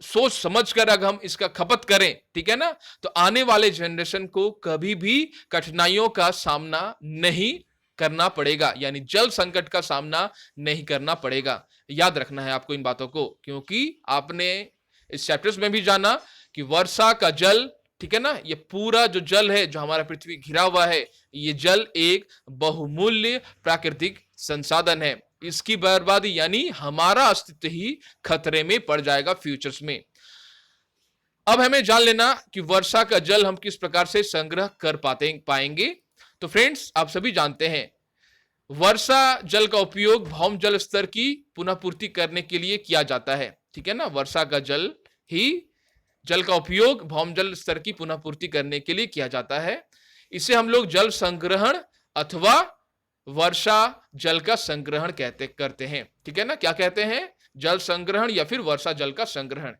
सोच समझ कर अगर हम इसका खपत करें, ठीक है ना, तो आने वाले जनरेशन को कभी भी कठिनाइयों का सामना नहीं करना पड़ेगा, यानी जल संकट का सामना नहीं करना पड़ेगा। याद रखना है आपको इन बातों को, क्योंकि आपने इस चैप्टर्स में भी जाना कि वर्षा का जल, ठीक है ना, ये पूरा जो जल है जो हमारा पृथ्वी घिरा हुआ है, ये जल एक बहुमूल्य प्राकृतिक संसाधन है। इसकी बर्बादी यानी हमारा अस्तित्व ही खतरे में पड़ जाएगा फ्यूचर्स में। अब हमें जान लेना कि वर्षा का जल हम किस प्रकार से संग्रह कर पाएंगे। तो फ्रेंड्स, आप सभी जानते हैं वर्षा जल का उपयोग भौम जल स्तर की पुनः पूर्ति करने के लिए किया जाता है, ठीक है ना। वर्षा का जल का उपयोग भौम जल स्तर की पुनः पूर्ति करने के लिए किया जाता है। इसे हम लोग जल संग्रहण अथवा वर्षा जल का संग्रहण करते हैं, ठीक है ना। क्या कहते हैं? जल संग्रहण या फिर वर्षा जल का संग्रहण।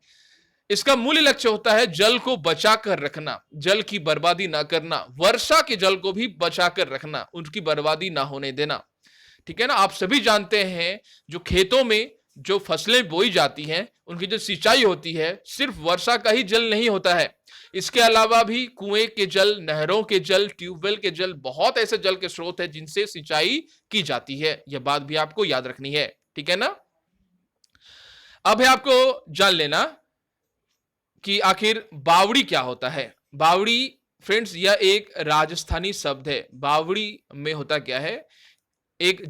इसका मूल लक्ष्य होता है जल को बचा कर रखना, जल की बर्बादी ना करना, वर्षा के जल को भी बचा कर रखना, उनकी बर्बादी ना होने देना, ठीक है ना। आप सभी जानते हैं जो खेतों में जो फसलें बोई जाती हैं, उनकी जो सिंचाई होती है, सिर्फ वर्षा का ही जल नहीं होता है। इसके अलावा भी कुएं के जल, नहरों के जल, ट्यूबवेल के जल, बहुत ऐसे जल के स्रोत हैं जिनसे सिंचाई की जाती है। यह बात भी आपको याद रखनी है, ठीक है ना। अब है आपको जान लेना कि आखिर बावड़ी क्या होता है। बावड़ी फ्रेंड्स, यह एक राजस्थानी शब्द है। बावड़ी में होता क्या है, एक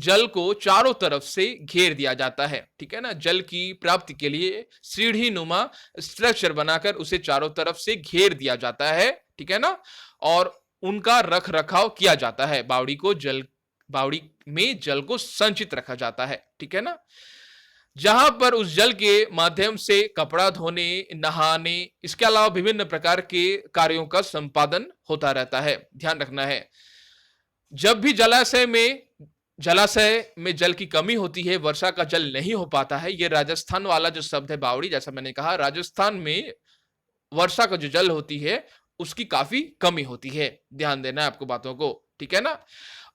जल को चारों तरफ से घेर दिया जाता है, ठीक है ना। जल की प्राप्ति के लिए सीढ़ी नुमा स्ट्रक्चर बनाकर उसे चारों तरफ से घेर दिया जाता है, ठीक है ना, और उनका रख रखाव किया जाता है। बावड़ी में जल को संचित रखा जाता है, ठीक है ना, जहां पर उस जल के माध्यम से कपड़ा धोने, नहाने, इसके अलावा विभिन्न प्रकार के कार्यों का संपादन होता रहता है। ध्यान रखना है, जब भी जलाशय में जल की कमी होती है, वर्षा का जल नहीं हो पाता है। यह राजस्थान वाला जो शब्द है बावड़ी, जैसा मैंने कहा, राजस्थान में वर्षा का जो जल होती है उसकी काफी कमी होती है। ध्यान देना है आपको बातों को, ठीक है ना।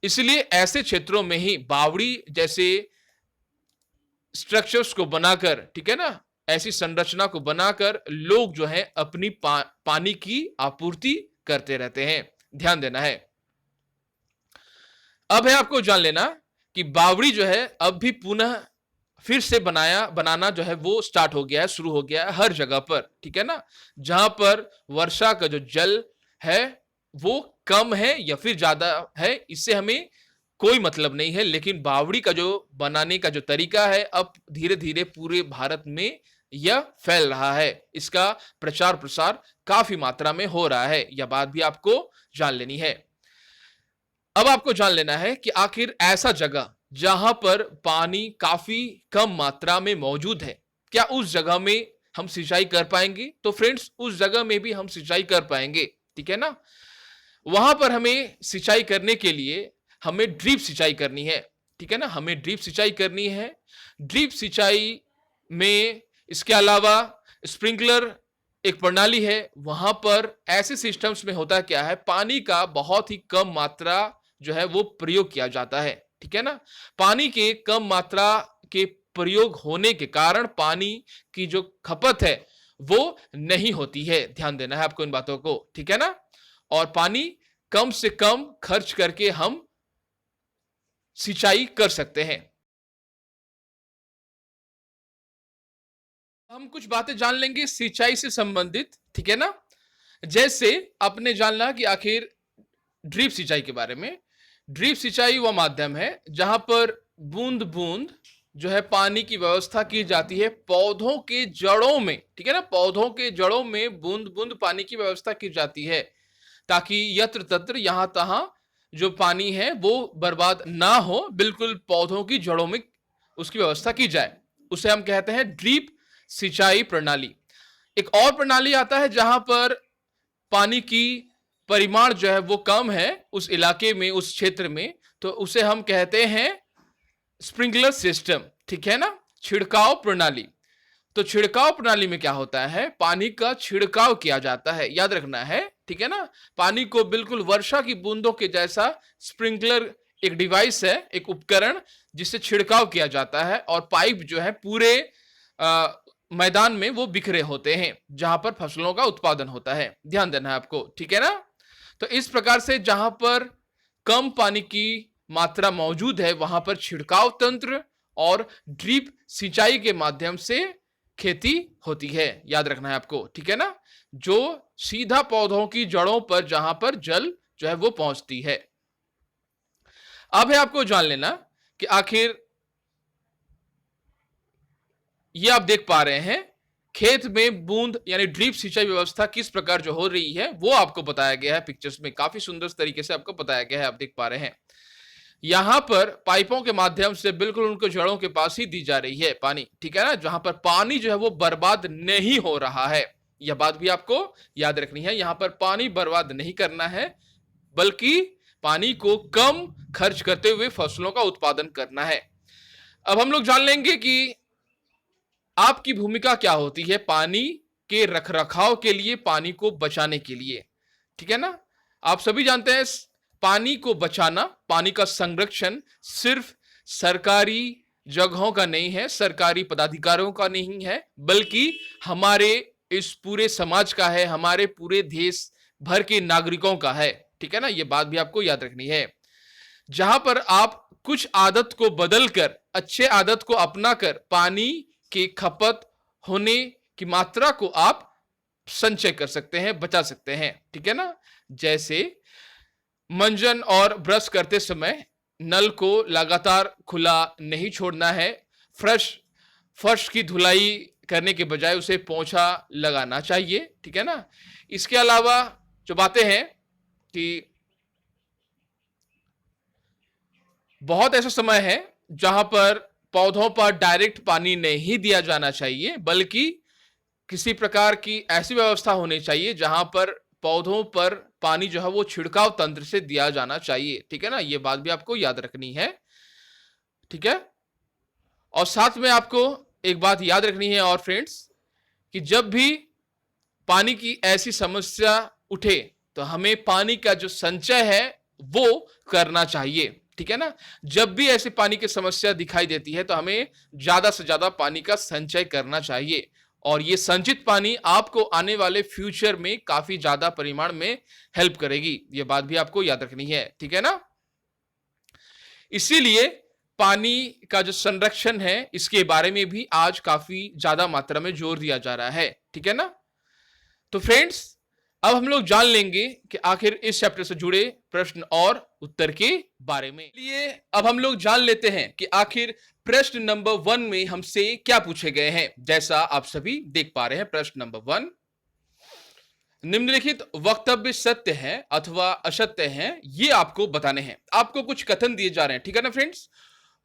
इसलिए ऐसे क्षेत्रों में ही बावड़ी जैसे स्ट्रक्चर्स को बनाकर, ठीक है ना, ऐसी संरचना को बनाकर लोग जो है अपनी पानी की आपूर्ति करते रहते हैं। ध्यान देना है। अब है आपको जान लेना कि बावड़ी जो है अब भी पुनः फिर से बनाना जो है वो स्टार्ट हो गया है, शुरू हो गया है हर जगह पर, ठीक है ना। जहां पर वर्षा का जो जल है वो कम है या फिर ज्यादा है, इससे हमें कोई मतलब नहीं है। लेकिन बावड़ी का जो बनाने का जो तरीका है, अब धीरे धीरे पूरे भारत में यह फैल रहा है। इसका प्रचार प्रसार काफी मात्रा में हो रहा है। यह बात भी आपको जान लेनी है। अब आपको जान लेना है कि आखिर ऐसा जगह जहां पर पानी काफी कम मात्रा में मौजूद है, क्या उस जगह में हम सिंचाई कर पाएंगे? तो फ्रेंड्स, उस जगह में भी हम सिंचाई कर पाएंगे, ठीक है ना। वहां पर हमें सिंचाई करने के लिए हमें ड्रिप सिंचाई करनी है, ठीक है ना, हमें ड्रिप सिंचाई करनी है। ड्रिप सिंचाई में इसके अलावा स्प्रिंकलर एक प्रणाली है। वहां पर ऐसे सिस्टम्स में होता क्या है, पानी का बहुत ही कम मात्रा जो है वो प्रयोग किया जाता है, ठीक है ना। पानी के कम मात्रा के प्रयोग होने के कारण पानी की जो खपत है वो नहीं होती है। ध्यान देना है आपको इन बातों को, ठीक है ना। और पानी कम से कम खर्च करके हम सिंचाई कर सकते हैं। हम कुछ बातें जान लेंगे सिंचाई से संबंधित, ठीक है ना। जैसे आपने जानना कि आखिर ड्रिप सिंचाई के बारे में। ड्रिप सिंचाई वह माध्यम है जहां पर बूंद बूंद जो है पानी की व्यवस्था की जाती है पौधों के जड़ों में, ठीक है ना। पौधों के जड़ों में बूंद बूंद पानी की व्यवस्था की जाती है ताकि यत्र तत्र यहां तहां जो पानी है वो बर्बाद ना हो, बिल्कुल पौधों की जड़ों में उसकी व्यवस्था की जाए। उसे हम कहते हैं ड्रिप सिंचाई प्रणाली। एक और प्रणाली आता है जहां पर पानी की परिमाण जो है वो कम है उस इलाके में, उस क्षेत्र में, तो उसे हम कहते हैं स्प्रिंकलर सिस्टम, ठीक है ना, छिड़काव प्रणाली। तो छिड़काव प्रणाली में क्या होता है, पानी का छिड़काव किया जाता है, याद रखना है, ठीक है ना। पानी को बिल्कुल वर्षा की बूंदों के जैसा स्प्रिंकलर एक डिवाइस है, एक उपकरण जिससे छिड़काव किया जाता है, और पाइप जो है पूरे मैदान में वो बिखरे होते हैं जहां पर फसलों का उत्पादन होता है। ध्यान देना है आपको, ठीक है ना। तो इस प्रकार से जहां पर कम पानी की मात्रा मौजूद है वहां पर छिड़काव तंत्र और ड्रिप सिंचाई के माध्यम से खेती होती है, याद रखना है आपको, ठीक है ना। जो सीधा पौधों की जड़ों पर जहां पर जल जो है वो पहुंचती है। अब है आपको जान लेना कि आखिर ये आप देख पा रहे हैं खेत में बूंद यानी ड्रिप सिंचाई व्यवस्था किस प्रकार जो हो रही है वो आपको बताया गया है पिक्चर्स में, काफी सुंदर तरीके से आपको बताया गया है, आप देख पा रहे हैं। यहां पर पाइपों के माध्यम से बिल्कुल उनको जड़ों के पास ही दी जा रही है पानी, ठीक है ना, जहां पर पानी जो है वो बर्बाद नहीं हो रहा है। यह बात भी आपको याद रखनी है, यहां पर पानी बर्बाद नहीं करना है, बल्कि पानी को कम खर्च करते हुए फसलों का उत्पादन करना है। अब हम लोग जान लेंगे कि आपकी भूमिका क्या होती है पानी के रखरखाव के लिए, पानी को बचाने के लिए, ठीक है ना। आप सभी जानते हैं पानी को बचाना, पानी का संरक्षण सिर्फ सरकारी जगहों का नहीं है, सरकारी पदाधिकारियों का नहीं है, बल्कि हमारे इस पूरे समाज का है, हमारे पूरे देश भर के नागरिकों का है, ठीक है ना। यह बात भी आपको याद रखनी है। जहां पर आप कुछ आदत को बदलकर, अच्छे आदत को अपनाकर पानी की खपत होने की मात्रा को आप संचय कर सकते हैं, बचा सकते हैं, ठीक है ना। जैसे मंजन और ब्रश करते समय नल को लगातार खुला नहीं छोड़ना है, फर्श की धुलाई करने के बजाय उसे पोंछा लगाना चाहिए, ठीक है ना। इसके अलावा जो बातें हैं कि बहुत ऐसा समय है जहां पर पौधों पर डायरेक्ट पानी नहीं दिया जाना चाहिए, बल्कि किसी प्रकार की ऐसी व्यवस्था होनी चाहिए जहां पर पौधों पर पानी जो है वो छिड़काव तंत्र से दिया जाना चाहिए, ठीक है ना। ये बात भी आपको याद रखनी है, ठीक है। और साथ में आपको एक बात याद रखनी है और फ्रेंड्स, कि जब भी पानी की ऐसी समस्या उठे तो हमें पानी का जो संचय है वो करना चाहिए, ठीक है ना। जब भी ऐसे पानी की समस्या दिखाई देती है तो हमें ज्यादा से ज्यादा पानी का संचय करना चाहिए, और ये संचित पानी आपको आने वाले फ्यूचर में काफी ज्यादा परिमाण में हेल्प करेगी। ये बात भी आपको याद रखनी है, ठीक है ना। इसीलिए पानी का जो संरक्षण है इसके बारे में भी आज काफी ज्यादा मात्रा में जोर दिया जा रहा है, ठीक है ना। तो फ्रेंड्स, अब हम लोग जान लेंगे कि आखिर इस चैप्टर से जुड़े प्रश्न और उत्तर के बारे में। लिए अब हम लोग जान लेते हैं कि आखिर प्रश्न नंबर 1 में हमसे क्या पूछे गए हैं। जैसा आप सभी देख पा रहे हैं, प्रश्न नंबर 1, निम्नलिखित वक्तव्य सत्य है अथवा असत्य है, ये आपको बताने हैं। आपको कुछ कथन दिए जा रहे हैं, ठीक है ना फ्रेंड्स।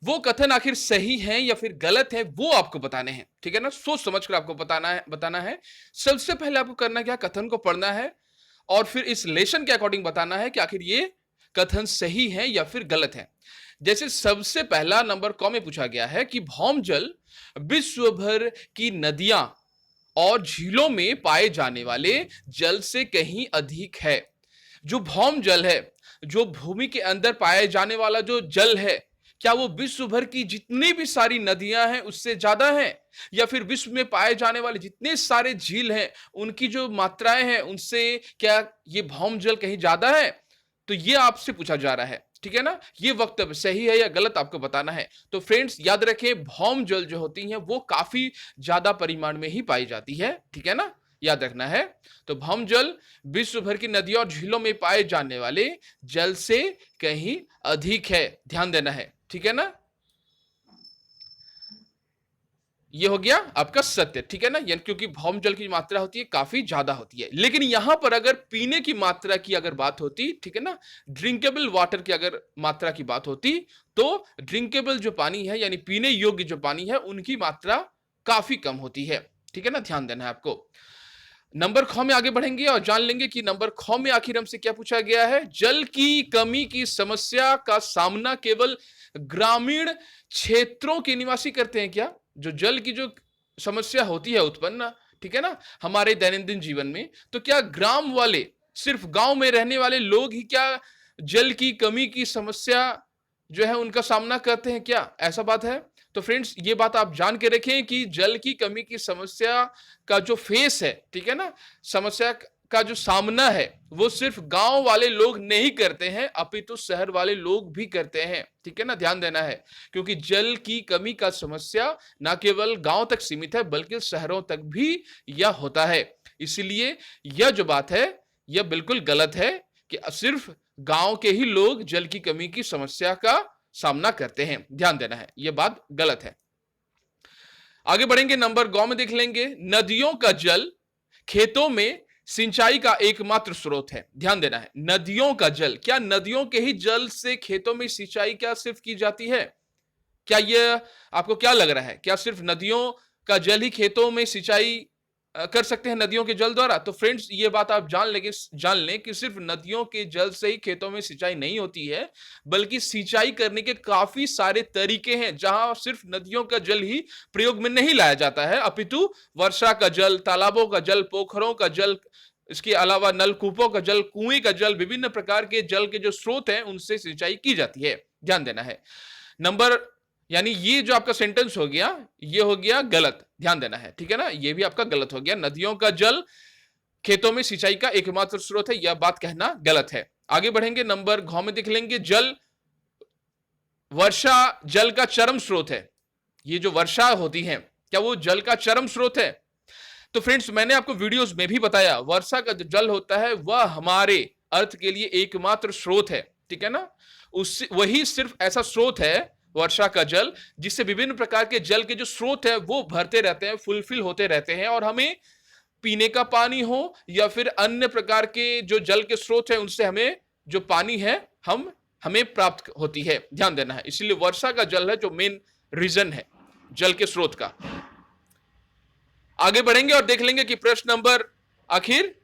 वो कथन आखिर सही है या फिर गलत है वो आपको बताने हैं, ठीक है ना। सोच समझकर आपको बताना है। सबसे पहले आपको करना क्या, कथन को पढ़ना है और फिर इस लेसन के अकॉर्डिंग बताना है कि आखिर ये कथन सही है या फिर गलत है। जैसे सबसे पहला नंबर क में पूछा गया है कि भौम जल विश्व भर की नदियां और झीलों में पाए जाने वाले जल से कहीं अधिक है। जो भौम जल है, जो भूमि के अंदर पाए जाने वाला जो जल है, क्या वो विश्व भर की जितनी भी सारी नदियां हैं उससे ज्यादा है, या फिर विश्व में पाए जाने वाले जितने सारे झील हैं उनकी जो मात्राएं हैं उनसे क्या ये भौम जल कहीं ज्यादा है? तो ये आपसे पूछा जा रहा है, ठीक है ना। ये वक्तव्य सही है या गलत आपको बताना है। तो फ्रेंड्स याद रखें, भौम जल जो होती हैं वो काफी ज्यादा परिमाण में ही पाई जाती है, ठीक है ना, याद रखना है। तो भौम जल विश्व भर की नदियों और झीलों में पाए जाने वाले जल से कहीं अधिक है, ध्यान देना है, ठीक है ना। ये हो गया आपका सत्य, ठीक है ना, यानी क्योंकि भौम जल की मात्रा होती है काफी ज्यादा होती है। लेकिन यहां पर अगर पीने की मात्रा की अगर बात होती, ठीक है ना, ड्रिंकेबल वाटर की अगर मात्रा की बात होती, तो ड्रिंकेबल जो पानी है यानी पीने योग्य जो पानी है उनकी मात्रा काफी कम होती है, ठीक है ना, ध्यान देना है आपको। नंबर ख में आगे बढ़ेंगे और जान लेंगे कि नंबर ख में आखिर हमसे क्या पूछा गया है। जल की कमी की समस्या का सामना केवल ग्रामीण क्षेत्रों के निवासी करते हैं क्या? जो जल की जो समस्या होती है उत्पन्न, ठीक है ना, हमारे दैनंदिन जीवन में, तो क्या ग्राम वाले, सिर्फ गांव में रहने वाले लोग ही क्या जल की कमी की समस्या जो है उनका सामना करते हैं, क्या ऐसा बात है? तो फ्रेंड्स, ये बात आप जान के रखें कि जल की कमी की समस्या का जो फेस है, ठीक है ना, समस्या का जो सामना है, वो सिर्फ गांव वाले लोग नहीं करते हैं, अपितु शहर वाले लोग भी करते हैं, ठीक है ना, ध्यान देना है। क्योंकि जल की कमी का समस्या ना केवल गांव तक सीमित है, बल्कि शहरों तक भी यह होता है। इसलिए यह जो बात है, यह बिल्कुल गलत है कि सिर्फ गांव के ही लोग जल की कमी की समस्या का सामना करते हैं। ध्यान देना है, यह बात गलत है। आगे बढ़ेंगे, नंबर गौ में देख लेंगे, नदियों का जल खेतों में सिंचाई का एकमात्र स्रोत है। ध्यान देना है, नदियों का जल, क्या नदियों के ही जल से खेतों में सिंचाई क्या सिर्फ की जाती है? क्या यह आपको क्या लग रहा है, क्या सिर्फ नदियों का जल ही खेतों में सिंचाई कर सकते हैं नदियों के जल द्वारा? तो फ्रेंड्स, ये बात आप जान लें कि सिर्फ नदियों के जल से ही खेतों में सिंचाई नहीं होती है, बल्कि सिंचाई करने के काफी सारे तरीके हैं, जहां सिर्फ नदियों का जल ही प्रयोग में नहीं लाया जाता है, अपितु वर्षा का जल, तालाबों का जल, पोखरों का जल, इसके अलावा नलकूपों का जल, कुएं का जल, विभिन्न प्रकार के जल के जो स्रोत हैं उनसे सिंचाई की जाती है। ध्यान देना है। नंबर, यानी ये जो आपका सेंटेंस हो गया, ये हो गया गलत, ध्यान देना है, ठीक है ना, ये भी आपका गलत हो गया। नदियों का जल खेतों में सिंचाई का एकमात्र स्रोत है, यह बात कहना गलत है। आगे बढ़ेंगे, नंबर घ में देख लेंगे, जल वर्षा जल का चरम स्रोत है। ये जो वर्षा होती है, क्या वो जल का चरम स्रोत है? तो फ्रेंड्स, मैंने आपको वीडियोस में भी बताया, वर्षा का जो जल होता है वह हमारे अर्थ के लिए एकमात्र स्रोत है, ठीक है ना, उससे वही सिर्फ ऐसा स्रोत है वर्षा का जल, जिससे विभिन्न प्रकार के जल के जो स्रोत है वो भरते रहते हैं, फुलफिल होते रहते हैं, और हमें पीने का पानी हो या फिर अन्य प्रकार के जो जल के स्रोत है, उनसे हमें जो पानी है हमें प्राप्त होती है। ध्यान देना है, इसलिए वर्षा का जल है जो मेन रीजन है जल के स्रोत का। आगे बढ़ेंगे और देख लेंगे कि प्रश्न नंबर आखिर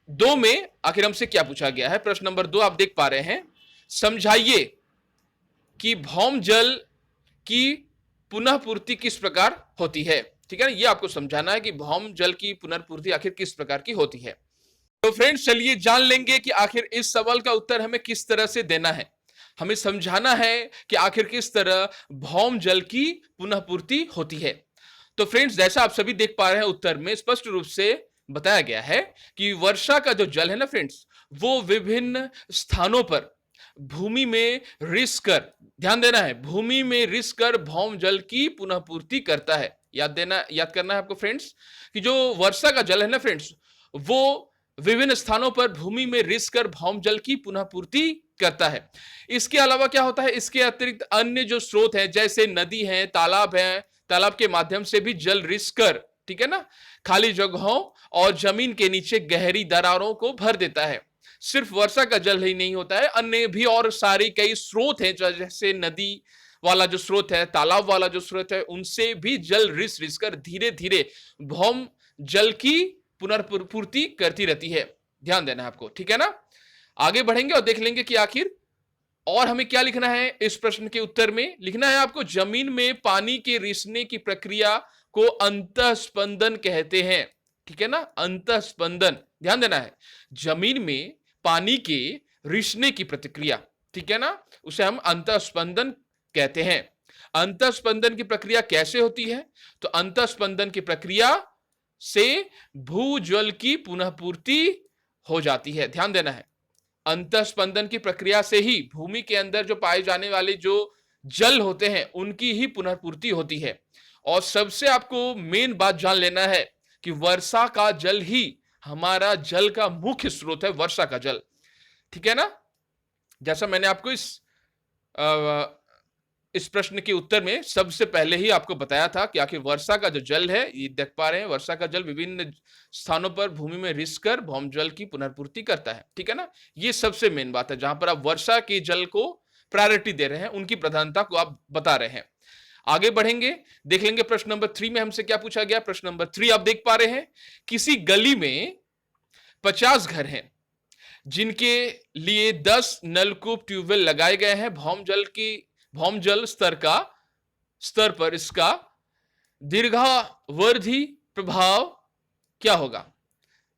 2 में आखिर हमसे क्या पूछा गया है। प्रश्न नंबर 2 आप देख पा रहे हैं, समझाइए कि भौम जल की पुनः पूर्ति किस प्रकार होती है, ठीक है ना, ये आपको समझाना है कि भौम जल की पुनर्पूर्ति आखिर किस प्रकार की होती है। तो फ्रेंड्स, चलिए जान लेंगे कि आखिर इस सवाल का उत्तर हमें किस तरह से देना है। हमें समझाना है कि आखिर किस तरह भौम जल की पुनः पूर्ति होती है। तो फ्रेंड्स, जैसा आप सभी देख पा रहे हैं, उत्तर में स्पष्ट रूप से बताया गया है कि वर्षा का जो जल है ना फ्रेंड्स, वो विभिन्न स्थानों पर भूमि में रिस कर, ध्यान देना है, भूमि में रिस कर भौम जल की पुनः पूर्ति करता है। याद करना है आपको फ्रेंड्स कि जो वर्षा का जल है ना फ्रेंड्स, वो विभिन्न स्थानों पर भूमि में रिस कर भौम जल की पुनः पूर्ति करता है। इसके अलावा क्या होता है, इसके अतिरिक्त अन्य जो स्रोत हैं, जैसे नदी है, तालाब है, तालाब के माध्यम से भी जल रिस कर, ठीक है ना, खाली जगहों और जमीन के नीचे गहरी दरारों को भर देता है। सिर्फ वर्षा का जल ही नहीं होता है, अन्य भी और सारे कई स्रोत हैं, जैसे नदी वाला जो स्रोत है, तालाब वाला जो स्रोत है, उनसे भी जल रिस रिस कर धीरे धीरे भौम जल की पुनर्पूर्ति करती रहती है। ध्यान देना है आपको, ठीक है ना। आगे बढ़ेंगे और देख लेंगे कि आखिर और हमें क्या लिखना है। इस प्रश्न के उत्तर में लिखना है आपको, जमीन में पानी के रिसने की प्रक्रिया को अंतःस्पंदन कहते हैं, ठीक है ना, अंतःस्पंदन, ध्यान देना है, जमीन में पानी के रिसने की प्रतिक्रिया, ठीक है ना, उसे हम अंतःस्पंदन कहते हैं। अंतःस्पंदन की प्रक्रिया कैसे होती है? तो अंतःस्पंदन की प्रक्रिया से भूजल की पुनः पूर्ति हो जाती है। ध्यान देना है, अंतःस्पंदन की प्रक्रिया से ही भूमि के अंदर जो पाए जाने वाले जो जल होते हैं उनकी ही पुनर्पूर्ति होती है। और सबसे आपको मेन बात जान लेना है कि वर्षा का जल ही हमारा जल का मुख्य स्रोत है, वर्षा का जल, ठीक है ना। जैसा मैंने आपको इस प्रश्न के उत्तर में सबसे पहले ही आपको बताया था कि आखिर वर्षा का जो जल है, ये देख पा रहे हैं, वर्षा का जल विभिन्न स्थानों पर भूमि में रिस कर भौम जल की पुनर्पूर्ति करता है, ठीक है ना। ये सबसे मेन बात है, जहां पर आप वर्षा के जल को प्रायोरिटी दे रहे हैं, उनकी प्रधानता को आप बता रहे हैं। आगे बढ़ेंगे, देख लेंगे प्रश्न नंबर 3 में हमसे क्या पूछा गया। प्रश्न नंबर 3 आप देख पा रहे हैं, किसी गली में 50 घर हैं जिनके लिए 10 नलकूप ट्यूबवेल लगाए गए हैं। भौम जल स्तर पर इसका दीर्घावधि प्रभाव क्या होगा?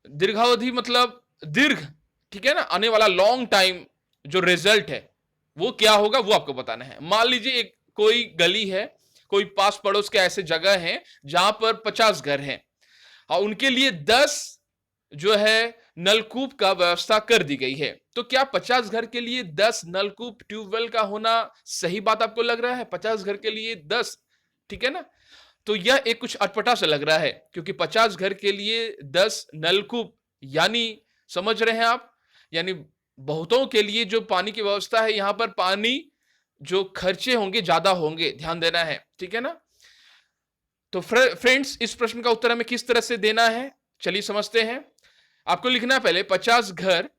दीर्घावधि मतलब दीर्घ, ठीक है ना, आने वाला लॉन्ग टाइम जो रिजल्ट है वो क्या होगा, वो आपको बताना है। मान लीजिए एक कोई गली है, कोई पास पड़ोस के ऐसे जगह है जहां पर 50 घर हैं और उनके लिए 10 जो है नलकूप का व्यवस्था कर दी गई है। तो क्या 50 घर के लिए 10 नलकूप ट्यूबवेल का होना सही बात आपको लग रहा है? 50 घर के लिए 10, ठीक है ना? तो यह एक कुछ अटपटा सा लग रहा है, क्योंकि 50 घर के लिए 10 नलकूप, यानी समझ रहे हैं आप, यानी बहुतों के लिए जो पानी की व्यवस्था है, यहां पर पानी जो खर्चे होंगे ज्यादा होंगे, ध्यान देना है, ठीक है ना? तो फ्रेंड्स, इस प्रश्न का उत्तर हमें किस तरह से देना है, चलिए समझते हैं। आपको लिखना है पहले 50 घर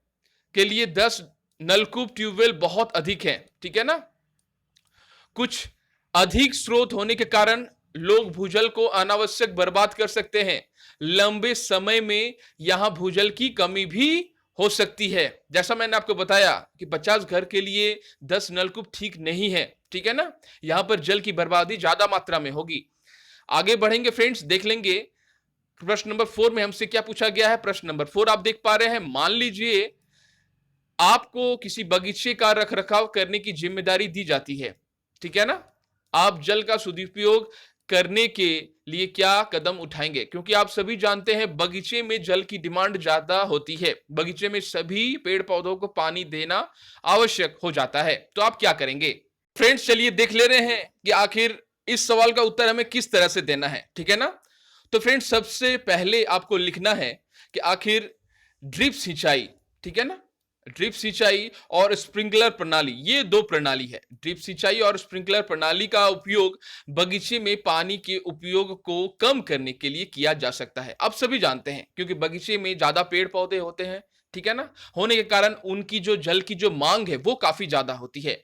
के लिए 10 नलकूप ट्यूबवेल बहुत अधिक है, ठीक है ना? कुछ अधिक स्रोत होने के कारण लोग भूजल को अनावश्यक बर्बाद कर सकते हैं। लंबे समय में यहां भूजल की कमी भी हो सकती है। जैसा मैंने आपको बताया कि 50 घर के लिए 10 नलकूप ठीक नहीं है, ठीक है ना? यहां पर जल की बर्बादी ज्यादा मात्रा में होगी। आगे बढ़ेंगे फ्रेंड्स, देख लेंगे प्रश्न नंबर 4 में हमसे क्या पूछा गया है। प्रश्न नंबर 4 आप देख पा रहे हैं। मान लीजिए आपको किसी बगीचे का रखरखाव करने की जिम्मेदारी दी जाती है, ठीक है ना? आप जल का सदुपयोग करने के लिए क्या कदम उठाएंगे? क्योंकि आप सभी जानते हैं बगीचे में जल की डिमांड ज्यादा होती है। बगीचे में सभी पेड़ पौधों को पानी देना आवश्यक हो जाता है। तो आप क्या करेंगे? फ्रेंड्स, चलिए देख ले रहे हैं कि आखिर इस सवाल का उत्तर हमें किस तरह से देना है, ठीक है ना? तो फ्रेंड्स, सबसे पहले आपको लिखना है कि आखिर ड्रिप सिंचाई, ठीक है ना, ड्रिप सिंचाई और स्प्रिंकलर प्रणाली, ये दो प्रणाली है। ड्रिप सिंचाई और स्प्रिंकलर प्रणाली का उपयोग बगीचे में पानी के उपयोग को कम करने के लिए किया जा सकता है। आप सभी जानते हैं, क्योंकि बगीचे में ज्यादा पेड़ पौधे होते हैं, ठीक है ना, होने के कारण उनकी जो जल की जो मांग है वो काफी ज्यादा होती है।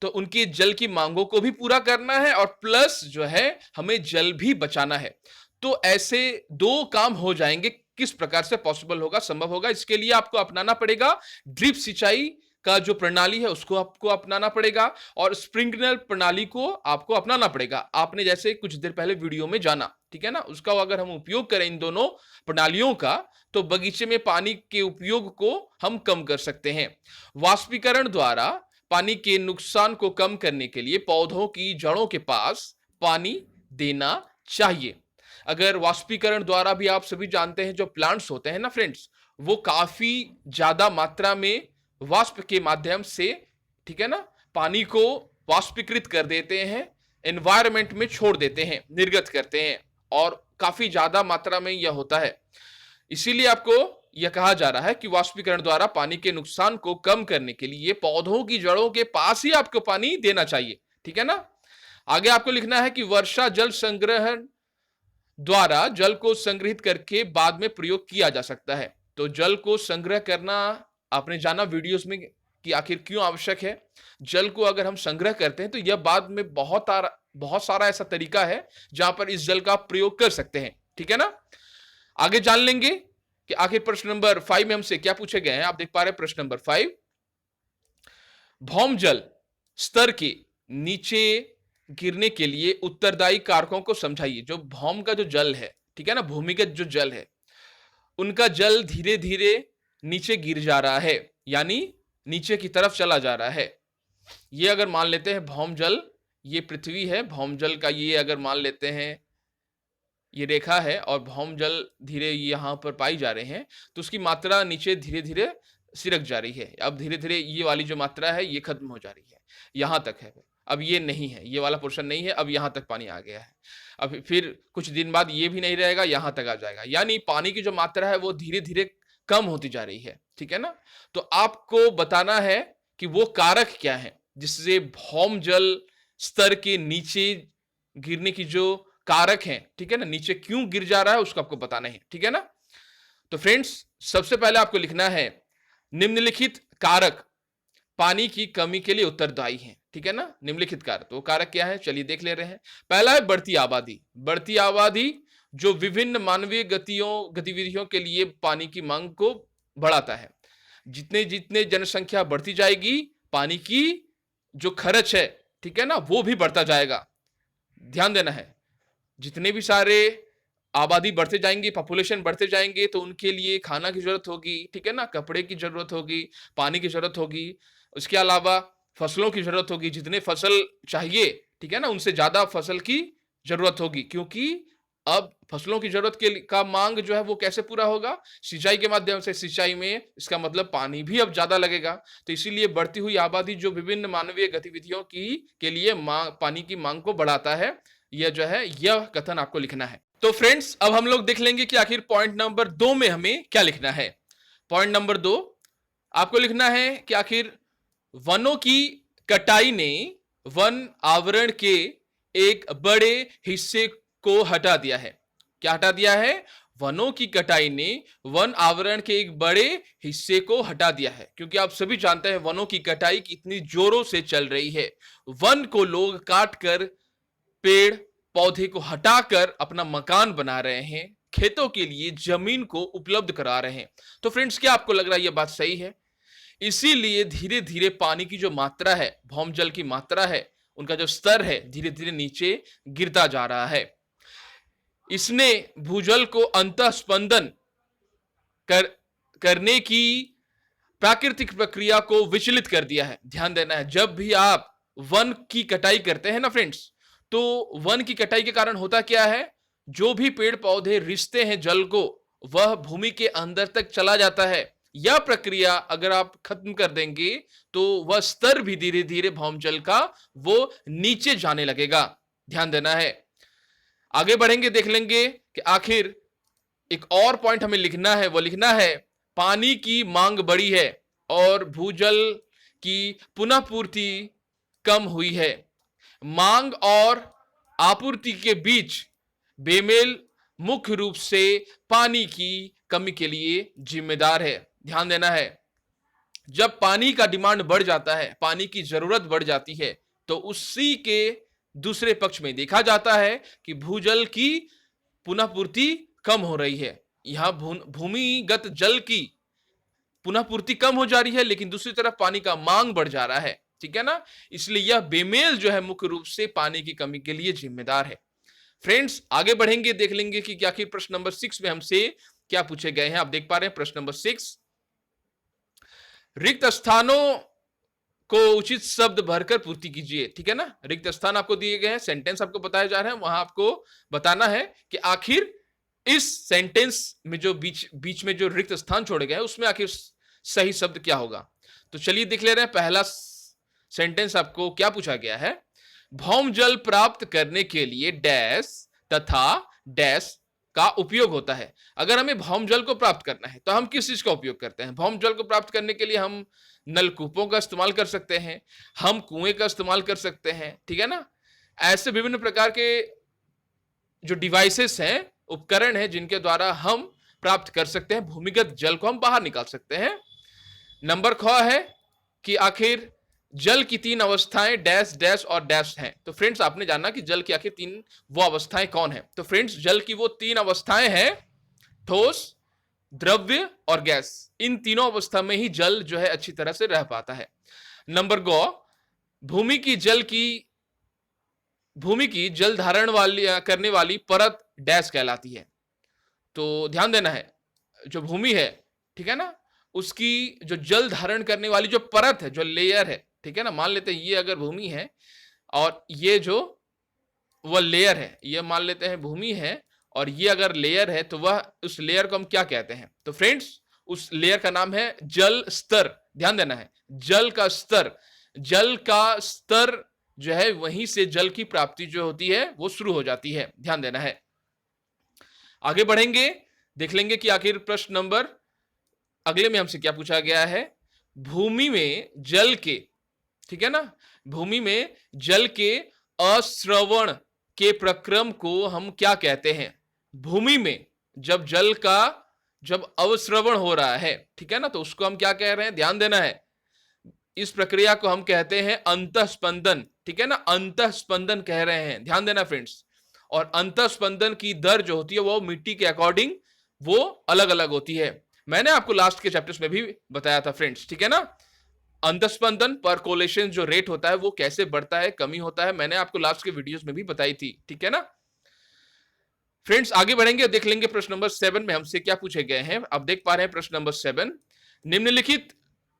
तो उनकी जल की मांगों को भी पूरा करना है और प्लस जो है हमें जल भी बचाना है। तो ऐसे दो काम हो जाएंगे। किस प्रकार से पॉसिबल होगा, संभव होगा? इसके लिए आपको अपनाना पड़ेगा ड्रिप सिंचाई का जो प्रणाली है उसको आपको अपनाना पड़ेगा और स्प्रिंकलर प्रणाली को आपको अपनाना पड़ेगा। आपने जैसे कुछ देर पहले वीडियो में जाना, ठीक है ना, उसका अगर हम उपयोग करें इन दोनों प्रणालियों का, तो बगीचे में पानी के उपयोग को हम कम कर सकते हैं। वाष्पीकरण द्वारा पानी के नुकसान को कम करने के लिए पौधों की जड़ों के पास पानी देना चाहिए। अगर वाष्पीकरण द्वारा भी आप सभी जानते हैं जो प्लांट्स होते हैं ना फ्रेंड्स, वो काफी ज्यादा मात्रा में वाष्प के माध्यम से, ठीक है ना, पानी को वाष्पीकृत कर देते हैं, एनवायरमेंट में छोड़ देते हैं, निर्गत करते हैं, और काफी ज्यादा मात्रा में यह होता है। इसीलिए आपको यह कहा जा रहा है कि वाष्पीकरण द्वारा पानी के नुकसान को कम करने के लिए पौधों की जड़ों के पास ही आपको पानी देना चाहिए, ठीक है ना? आगे आपको लिखना है कि वर्षा जल संग्रहण द्वारा जल को संग्रहित करके बाद में प्रयोग किया जा सकता है। तो जल को संग्रह करना आपने जाना वीडियोस में कि आखिर क्यों आवश्यक है। जल को अगर हम संग्रह करते हैं तो यह बाद में बहुत सारा ऐसा तरीका है जहां पर इस जल का प्रयोग कर सकते हैं, ठीक है ना? आगे जान लेंगे कि आखिर प्रश्न नंबर 5 में हमसे क्या पूछे गए हैं। आप देख पा रहे हैं प्रश्न नंबर 5, भौम जल स्तर के नीचे गिरने के लिए उत्तरदायी कारकों को समझाइए। जो भौम का जो जल है, ठीक है ना, भूमिगत जो जल है, उनका जल धीरे धीरे नीचे गिर जा रहा है, यानी नीचे की तरफ चला जा रहा है। ये अगर मान लेते हैं भौम जल, ये पृथ्वी है, भौम जल का ये अगर मान लेते हैं ये रेखा है और भौम जल धीरे यहां पर पाई जा रहे हैं, तो उसकी मात्रा नीचे धीरे धीरे सिरक जा रही है। अब धीरे धीरे ये वाली जो मात्रा है ये खत्म हो जा रही है, यहां तक है। अब ये नहीं है, ये वाला पोर्शन नहीं है, अब यहां तक पानी आ गया है। अब फिर कुछ दिन बाद ये भी नहीं रहेगा, यहां तक आ जाएगा, यानी पानी की जो मात्रा है वो धीरे धीरे कम होती जा रही है, ठीक है ना? तो आपको बताना है कि वो कारक क्या है जिससे भौम जल स्तर के नीचे गिरने की जो कारक हैं, ठीक है ना, नीचे क्यों गिर जा रहा है उसको आपको बताना है, ठीक है ना? तो फ्रेंड्स, सबसे पहले आपको लिखना है निम्नलिखित कारक पानी की कमी के लिए उत्तरदायी हैं, ठीक है ना? निम्नलिखित कारक, तो कारक क्या है चलिए देख ले रहे हैं। पहला है बढ़ती आबादी। बढ़ती आबादी जो विभिन्न मानवीय गतिविधियों के लिए पानी की मांग को बढ़ाता है। जितने जितने जनसंख्या बढ़ती जाएगी, पानी की जो खर्च है, ठीक है ना, वो भी बढ़ता जाएगा। ध्यान देना है, जितने भी सारे आबादी बढ़ते जाएंगे, पॉपुलेशन बढ़ते जाएंगे, तो उनके लिए खाना की जरूरत होगी, ठीक है ना, कपड़े की जरूरत होगी, पानी की जरूरत होगी, उसके अलावा फसलों की जरूरत होगी, जितने फसल चाहिए, ठीक है ना, उनसे ज्यादा फसल की जरूरत होगी, क्योंकि अब फसलों की जरूरत के का मांग जो है वो कैसे पूरा होगा? सिंचाई के माध्यम से। सिंचाई में इसका मतलब पानी भी अब ज्यादा लगेगा, तो इसीलिए बढ़ती हुई आबादी जो विभिन्न मानवीय गतिविधियों की के लिए पानी की मांग को बढ़ाता है, यह जो है यह कथन आपको लिखना है। तो फ्रेंड्स, अब हम लोग देख लेंगे कि आखिर पॉइंट नंबर 2 में हमें क्या लिखना है। पॉइंट नंबर 2 आपको लिखना है कि आखिर वनों की कटाई ने वन आवरण के एक बड़े हिस्से को हटा दिया है। क्या हटा दिया है? वनों की कटाई ने वन आवरण के एक बड़े हिस्से को हटा दिया है, क्योंकि आप सभी जानते हैं वनों की कटाई कितनी जोरों से चल रही है। वन को लोग काट कर, पेड़ पौधे को हटाकर अपना मकान बना रहे हैं, खेतों के लिए जमीन को उपलब्ध करा रहे हैं। तो फ्रेंड्स, क्या आपको लग रहा है यह बात सही है? इसीलिए धीरे धीरे पानी की जो मात्रा है, भौमजल की मात्रा है, उनका जो स्तर है धीरे धीरे नीचे गिरता जा रहा है। इसने भूजल को अंतःस्पंदन करने की प्राकृतिक प्रक्रिया को विचलित कर दिया है। ध्यान देना है, जब भी आप वन की कटाई करते हैं ना फ्रेंड्स, तो वन की कटाई के कारण होता क्या है? जो भी पेड़ पौधे रिश्ते हैं जल को, वह भूमि के अंदर तक चला जाता है। यह प्रक्रिया अगर आप खत्म कर देंगे तो वह स्तर भी धीरे धीरे भौमजल का वो नीचे जाने लगेगा। ध्यान देना है। आगे बढ़ेंगे, देख लेंगे कि आखिर एक और पॉइंट हमें लिखना है, वो लिखना है पानी की मांग बढ़ी है और भूजल की पुनः पूर्ति कम हुई है। मांग और आपूर्ति के बीच बेमेल मुख्य रूप से पानी की कमी के लिए जिम्मेदार है। ध्यान देना है, जब पानी का डिमांड बढ़ जाता है, पानी की जरूरत बढ़ जाती है, तो उसी के दूसरे पक्ष में देखा जाता है कि भूजल की पुनः पूर्ति कम हो रही है। यहां भूमिगत जल की पुनः पूर्ति कम हो जा रही है, लेकिन दूसरी तरफ पानी का मांग बढ़ जा रहा है, ठीक है ना। इसलिए यह बेमेल जो है मुख्य रूप से पानी की कमी के लिए जिम्मेदार है। फ्रेंड्स, आगे बढ़ेंगे, देख लेंगे कि आखिर प्रश्न नंबर 6 में हमसे क्या पूछे गए हैं। आप देख पा रहे हैं प्रश्न नंबर 6, रिक्त स्थानों को उचित शब्द भरकर पूर्ति कीजिए। ठीक है ना, रिक्त स्थान आपको दिए गए हैं, सेंटेंस आपको बताए जा रहे हैं, वहां आपको बताना है कि आखिर इस सेंटेंस में जो बीच में जो रिक्त स्थान छोड़े गए हैं उसमें आखिर सही शब्द क्या होगा। तो चलिए देख ले रहे हैं, पहला सेंटेंस आपको क्या पूछा गया है। भौम जल प्राप्त करने के लिए डैश तथा डैश का उपयोग होता है। अगर हमें भौम जल को प्राप्त करना है तो हम किस चीज का उपयोग करते हैं? भौम जल को प्राप्त करने के लिए हम नलकूपों का इस्तेमाल कर सकते हैं, हम कुएं का इस्तेमाल कर सकते हैं, ठीक है ना। ऐसे विभिन्न प्रकार के जो डिवाइसेस हैं, उपकरण हैं, जिनके द्वारा हम प्राप्त कर सकते हैं, भूमिगत जल को हम बाहर निकाल सकते हैं। नंबर ख है कि आखिर जल की 3 अवस्थाएं डैश डैश और डैश हैं। तो फ्रेंड्स, आपने जाना कि जल की आखिर 3 वो अवस्थाएं कौन है। तो फ्रेंड्स, जल की वो 3 अवस्थाएं हैं, ठोस, द्रव्य और गैस। इन तीनों अवस्था में ही जल जो है अच्छी तरह से रह पाता है। नंबर गौ, भूमि की जल धारण करने वाली परत डैश कहलाती है। तो ध्यान देना है, जो भूमि है, ठीक है ना, उसकी जो जल धारण करने वाली जो परत है, जो लेयर है, ठीक है ना, मान लेते हैं ये अगर भूमि है और ये जो वह लेयर है, ये मान लेते हैं भूमि है, और ये अगर लेयर है तो वह उस लेयर को हम क्या कहते हैं? तो फ्रेंड्स, उस लेयर का नाम है जल स्तर। ध्यान देना है, जल का स्तर। जल का स्तर जो है वहीं से जल की प्राप्ति जो होती है वो शुरू हो जाती है। ध्यान देना है। आगे बढ़ेंगे, देख लेंगे कि आखिर प्रश्न नंबर अगले में हमसे क्या पूछा गया है। भूमि में जल के, ठीक है ना, भूमि में जल के अस्रवण के प्रक्रम को हम क्या कहते हैं? भूमि में जब जल का जब अवस्रवण हो रहा है, ठीक है ना, तो उसको हम क्या कह रहे हैं? ध्यान देना है, इस प्रक्रिया को हम कहते हैं अंतःस्पंदन। ठीक है ना, अंतःस्पंदन कह रहे हैं, ध्यान देना फ्रेंड्स। और अंतःस्पंदन की दर जो होती है वो मिट्टी के अकॉर्डिंग वो अलग अलग होती है। मैंने आपको लास्ट के चैप्टर्स में भी बताया था फ्रेंड्स, ठीक है ना। अंतःस्पंदन परकोलेशन जो रेट होता है वो कैसे बढ़ता है, कमी होता है, मैंने आपको लास्ट के वीडियोस में भी बताई थी, ठीक है ना। फ्रेंड्स आगे बढ़ेंगे और देख लेंगे प्रश्न नंबर 7 में हमसे क्या पूछे गए हैं। अब देख पा रहे हैं प्रश्न नंबर 7, निम्नलिखित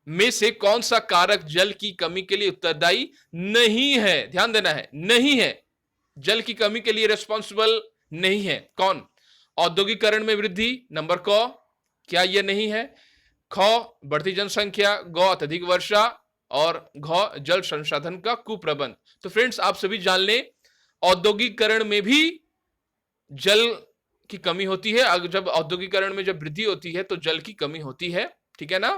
में से कौन सा कारक जल की कमी के लिए उत्तरदायी नहीं है? ध्यान देना है, नहीं है, जल की कमी के लिए रिस्पॉन्सिबल नहीं है। कौन? औद्योगिकरण में वृद्धि, नंबर क, क्या यह नहीं है? ख, बढ़ती जनसंख्या, ग, अत्यधिक वर्षा, और घ, जल संसाधन का कुप्रबंध। तो फ्रेंड्स आप सभी जान लें, औद्योगिकरण में भी जल की कमी होती है। अगर जब औद्योगिकरण में जब वृद्धि होती है तो जल की कमी होती है, ठीक है ना।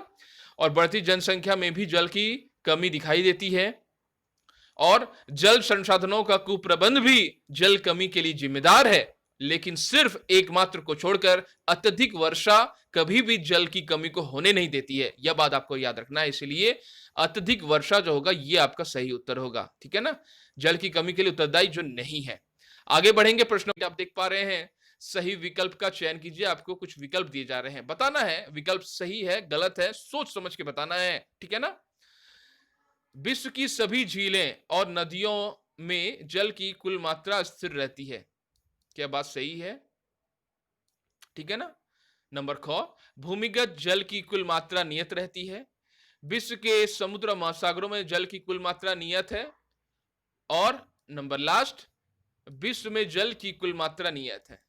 और बढ़ती जनसंख्या में भी जल की कमी दिखाई देती है, और जल संसाधनों का कुप्रबंध भी जल कमी के लिए जिम्मेदार है। लेकिन सिर्फ एकमात्र को छोड़कर अत्यधिक वर्षा कभी भी जल की कमी को होने नहीं देती है। यह बात आपको याद रखना है, इसलिए अत्यधिक वर्षा जो होगा यह आपका सही उत्तर होगा, ठीक है ना। जल की कमी के लिए उत्तरदायी जो नहीं है। आगे बढ़ेंगे, प्रश्न आप देख पा रहे हैं, सही विकल्प का चयन कीजिए। आपको कुछ विकल्प दिए जा रहे हैं, बताना है विकल्प सही है गलत है, सोच समझ के बताना है, ठीक है ना। विश्व की सभी झीलें और नदियों में जल की कुल मात्रा स्थिर रहती है, क्या बात सही है? ठीक है ना। नंबर ख, भूमिगत जल की कुल मात्रा नियत रहती है। विश्व के समुद्र महासागरों में जल की कुल मात्रा नियत है। और नंबर लास्ट, विश्व में जल की कुल मात्रा नियत है।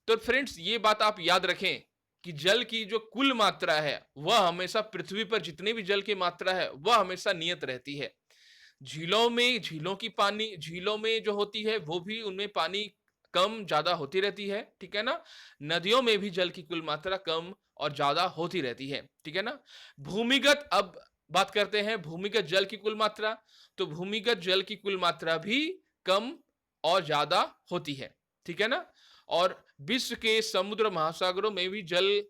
तो फ्रेंड्स ये बात आप याद रखें कि जल की जो कुल मात्रा है वह हमेशा पृथ्वी पर जितनी भी जल की मात्रा है वह हमेशा नियत रहती है। झीलों में, झीलों की पानी, झीलों में जो होती है वो भी, उनमें पानी कम ज्यादा होती रहती है, ठीक है ना। नदियों में भी जल की कुल मात्रा कम और ज्यादा होती रहती है, ठीक है ना। भूमिगत, अब बात करते हैं भूमिगत जल की कुल मात्रा। तो भूमिगत जल की कुल मात्रा भी कम और ज्यादा होती है, ठीक है ना। और विश्व के समुद्र महासागरों में भी जल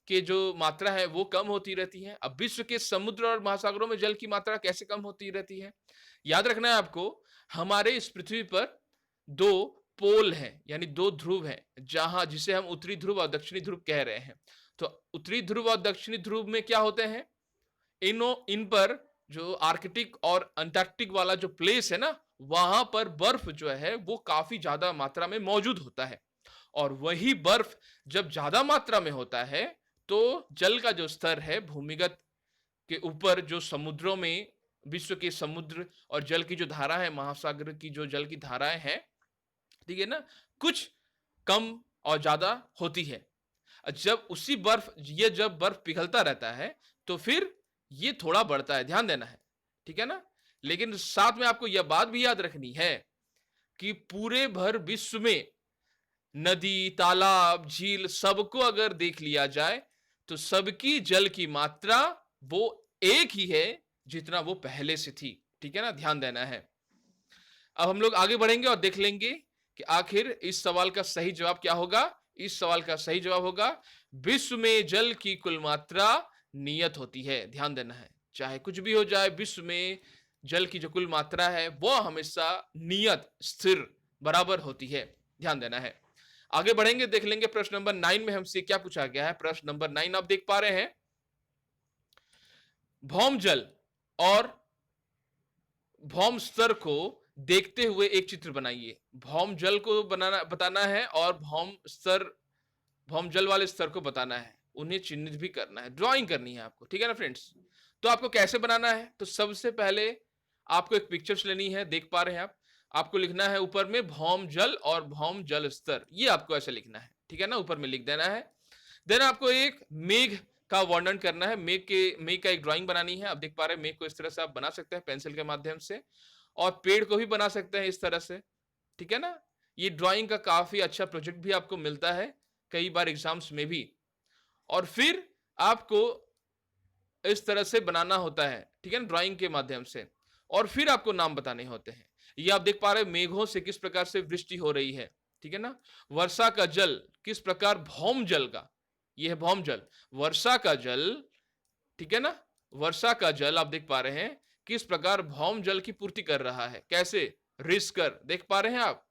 के जो मात्रा है वो कम होती रहती है। अब विश्व के समुद्र और महासागरों में जल की मात्रा कैसे कम होती रहती है? याद रखना है आपको, हमारे इस पृथ्वी पर दो पोल हैं, यानी दो ध्रुव हैं, जहां जिसे हम उत्तरी ध्रुव और दक्षिणी ध्रुव कह रहे हैं। तो उत्तरी ध्रुव और दक्षिणी ध्रुव में क्या होते हैं, इन पर जो आर्कटिक और अंटार्कटिक वाला जो प्लेस है ना, वहां पर बर्फ जो है वो काफी ज्यादा मात्रा में मौजूद होता है। और वही बर्फ जब ज्यादा मात्रा में होता है तो जल का जो स्तर है भूमिगत के ऊपर, जो समुद्रों में, विश्व के समुद्र और जल की जो धारा है, महासागर की जो जल की धाराएं हैं, ठीक है ना, कुछ कम और ज्यादा होती है। जब उसी बर्फ, ये जब बर्फ पिघलता रहता है तो फिर ये थोड़ा बढ़ता है, ध्यान देना है, ठीक है ना। लेकिन साथ में आपको यह बात भी याद रखनी है कि पूरे भर विश्व में नदी, तालाब, झील सबको अगर देख लिया जाए तो सबकी जल की मात्रा वो एक ही है जितना वो पहले से थी, ठीक है ना, ध्यान देना है। अब हम लोग आगे बढ़ेंगे और देख लेंगे कि आखिर इस सवाल का सही जवाब क्या होगा। इस सवाल का सही जवाब होगा, विश्व में जल की कुल मात्रा नियत होती है। ध्यान देना है, चाहे कुछ भी हो जाए, विश्व में जल की जो कुल मात्रा है वो हमेशा नियत, स्थिर, बराबर होती है, ध्यान देना है। आगे बढ़ेंगे, देख लेंगे प्रश्न नंबर 9 में हमसे क्या पूछा गया है। प्रश्न नंबर 9 आप देख पा रहे हैं, भौम जल और भौम स्तर को देखते हुए एक चित्र बनाइए। भौम जल को बताना है और भौम जल वाले स्तर को बताना है, उन्हें चिन्हित भी करना है, ड्राइंग करनी है आपको, ठीक है ना फ्रेंड्स। तो आपको कैसे बनाना है, तो सबसे पहले आपको एक पिक्चर्स लेनी है, देख पा रहे हैं आप। आपको लिखना है ऊपर में भौम जल और भौम जल स्तर, ये आपको ऐसे लिखना है, ठीक है ना, ऊपर में लिख देना है। देन आपको एक मेघ का वर्णन करना है, मेघ का एक ड्राइंग बनानी है। आप देख पा रहे हैं मेघ को इस तरह से आप बना सकते हैं पेंसिल के माध्यम से, और पेड़ को भी बना सकते हैं इस तरह से, ठीक है ना। ये ड्राइंग का काफी अच्छा प्रोजेक्ट भी आपको मिलता है कई बार एग्जाम्स में भी। और फिर आपको इस तरह से बनाना होता है, ठीक है ना, ड्राइंग के माध्यम से। और फिर आपको नाम बताने होते हैं। ये आप देख पा रहे हैं मेघों से किस प्रकार से वृष्टि हो रही है, ठीक है ना। वर्षा का जल किस प्रकार, भौम जल का, यह है भौम जल, वर्षा का जल, ठीक है ना, वर्षा का जल आप देख पा रहे हैं किस प्रकार भौम जल की पूर्ति कर रहा है, कैसे, रिस कर, देख पा रहे हैं आप,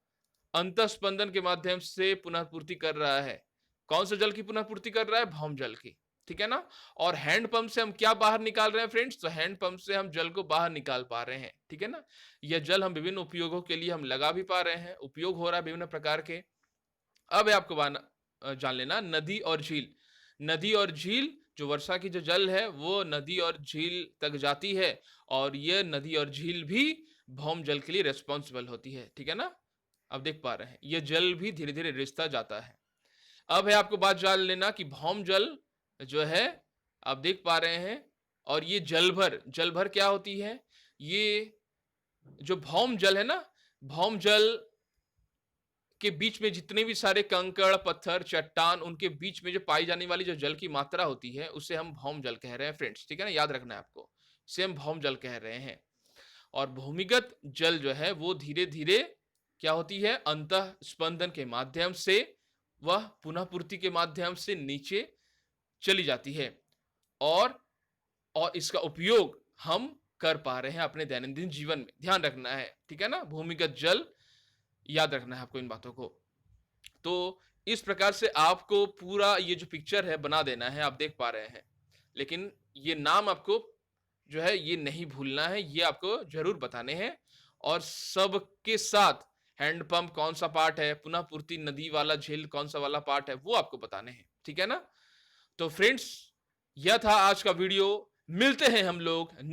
अंतस्पंदन के माध्यम से पुनः पूर्ति कर रहा है। कौन सा जल की पुनः पूर्ति कर रहा है, भौम जल की, ठीक है ना। और हैंड पंप से हम क्या बाहर निकाल रहे हैं फ्रेंड्स, तो हैंड पंप से हम जल को बाहर निकाल पा रहे हैं, ठीक है ना। यह जल हम विभिन्न उपयोगों के लिए हम लगा भी पा रहे हैं, उपयोग हो रहा है विभिन्न प्रकार के। अब है आपको जान लेना नदी और झील। नदी और झील, जो वर्षा की जो जल है वो नदी और झील तक जाती है, और ये नदी और झील भी भौम जल के लिए रिस्पॉन्सिबल होती है, ठीक है ना। अब देख पा रहे हैं ये जल भी धीरे धीरे रिसता जाता है। अब है आपको बात जान लेना कि भौम जल जो है, आप देख पा रहे हैं, और ये जलभर, जलभर क्या होती है, ये जो भौम जल है ना, भौम जल के बीच में जितने भी सारे कंकड़ पत्थर चट्टान, उनके बीच में जो पाई जाने वाली जो जल की मात्रा होती है उसे हम भौम जल कह रहे हैं फ्रेंड्स, ठीक है ना, याद रखना है आपको, इसे हम भौम जल कह रहे हैं। और भूमिगत जल जो है वो धीरे धीरे क्या होती है, अंतः स्पंदन के माध्यम से, वह पुनः पूर्ति के माध्यम से नीचे चली जाती है, और इसका उपयोग हम कर पा रहे हैं अपने दैनंदिन जीवन में, ध्यान रखना है, ठीक है ना, भूमिगत जल, याद रखना है आपको इन बातों को। तो इस प्रकार से आपको पूरा ये जो पिक्चर है बना देना है, आप देख पा रहे हैं, लेकिन ये नाम आपको जो है ये नहीं भूलना है, ये आपको जरूर बताने हैं, और सबके साथ हैंडपंप कौन सा पार्ट है, पुनः पूर्ति नदी वाला झील कौन सा वाला पार्ट है, वो आपको बताने हैं, ठीक है ना। तो फ्रेंड्स, यह था आज का वीडियो, मिलते हैं हम लोग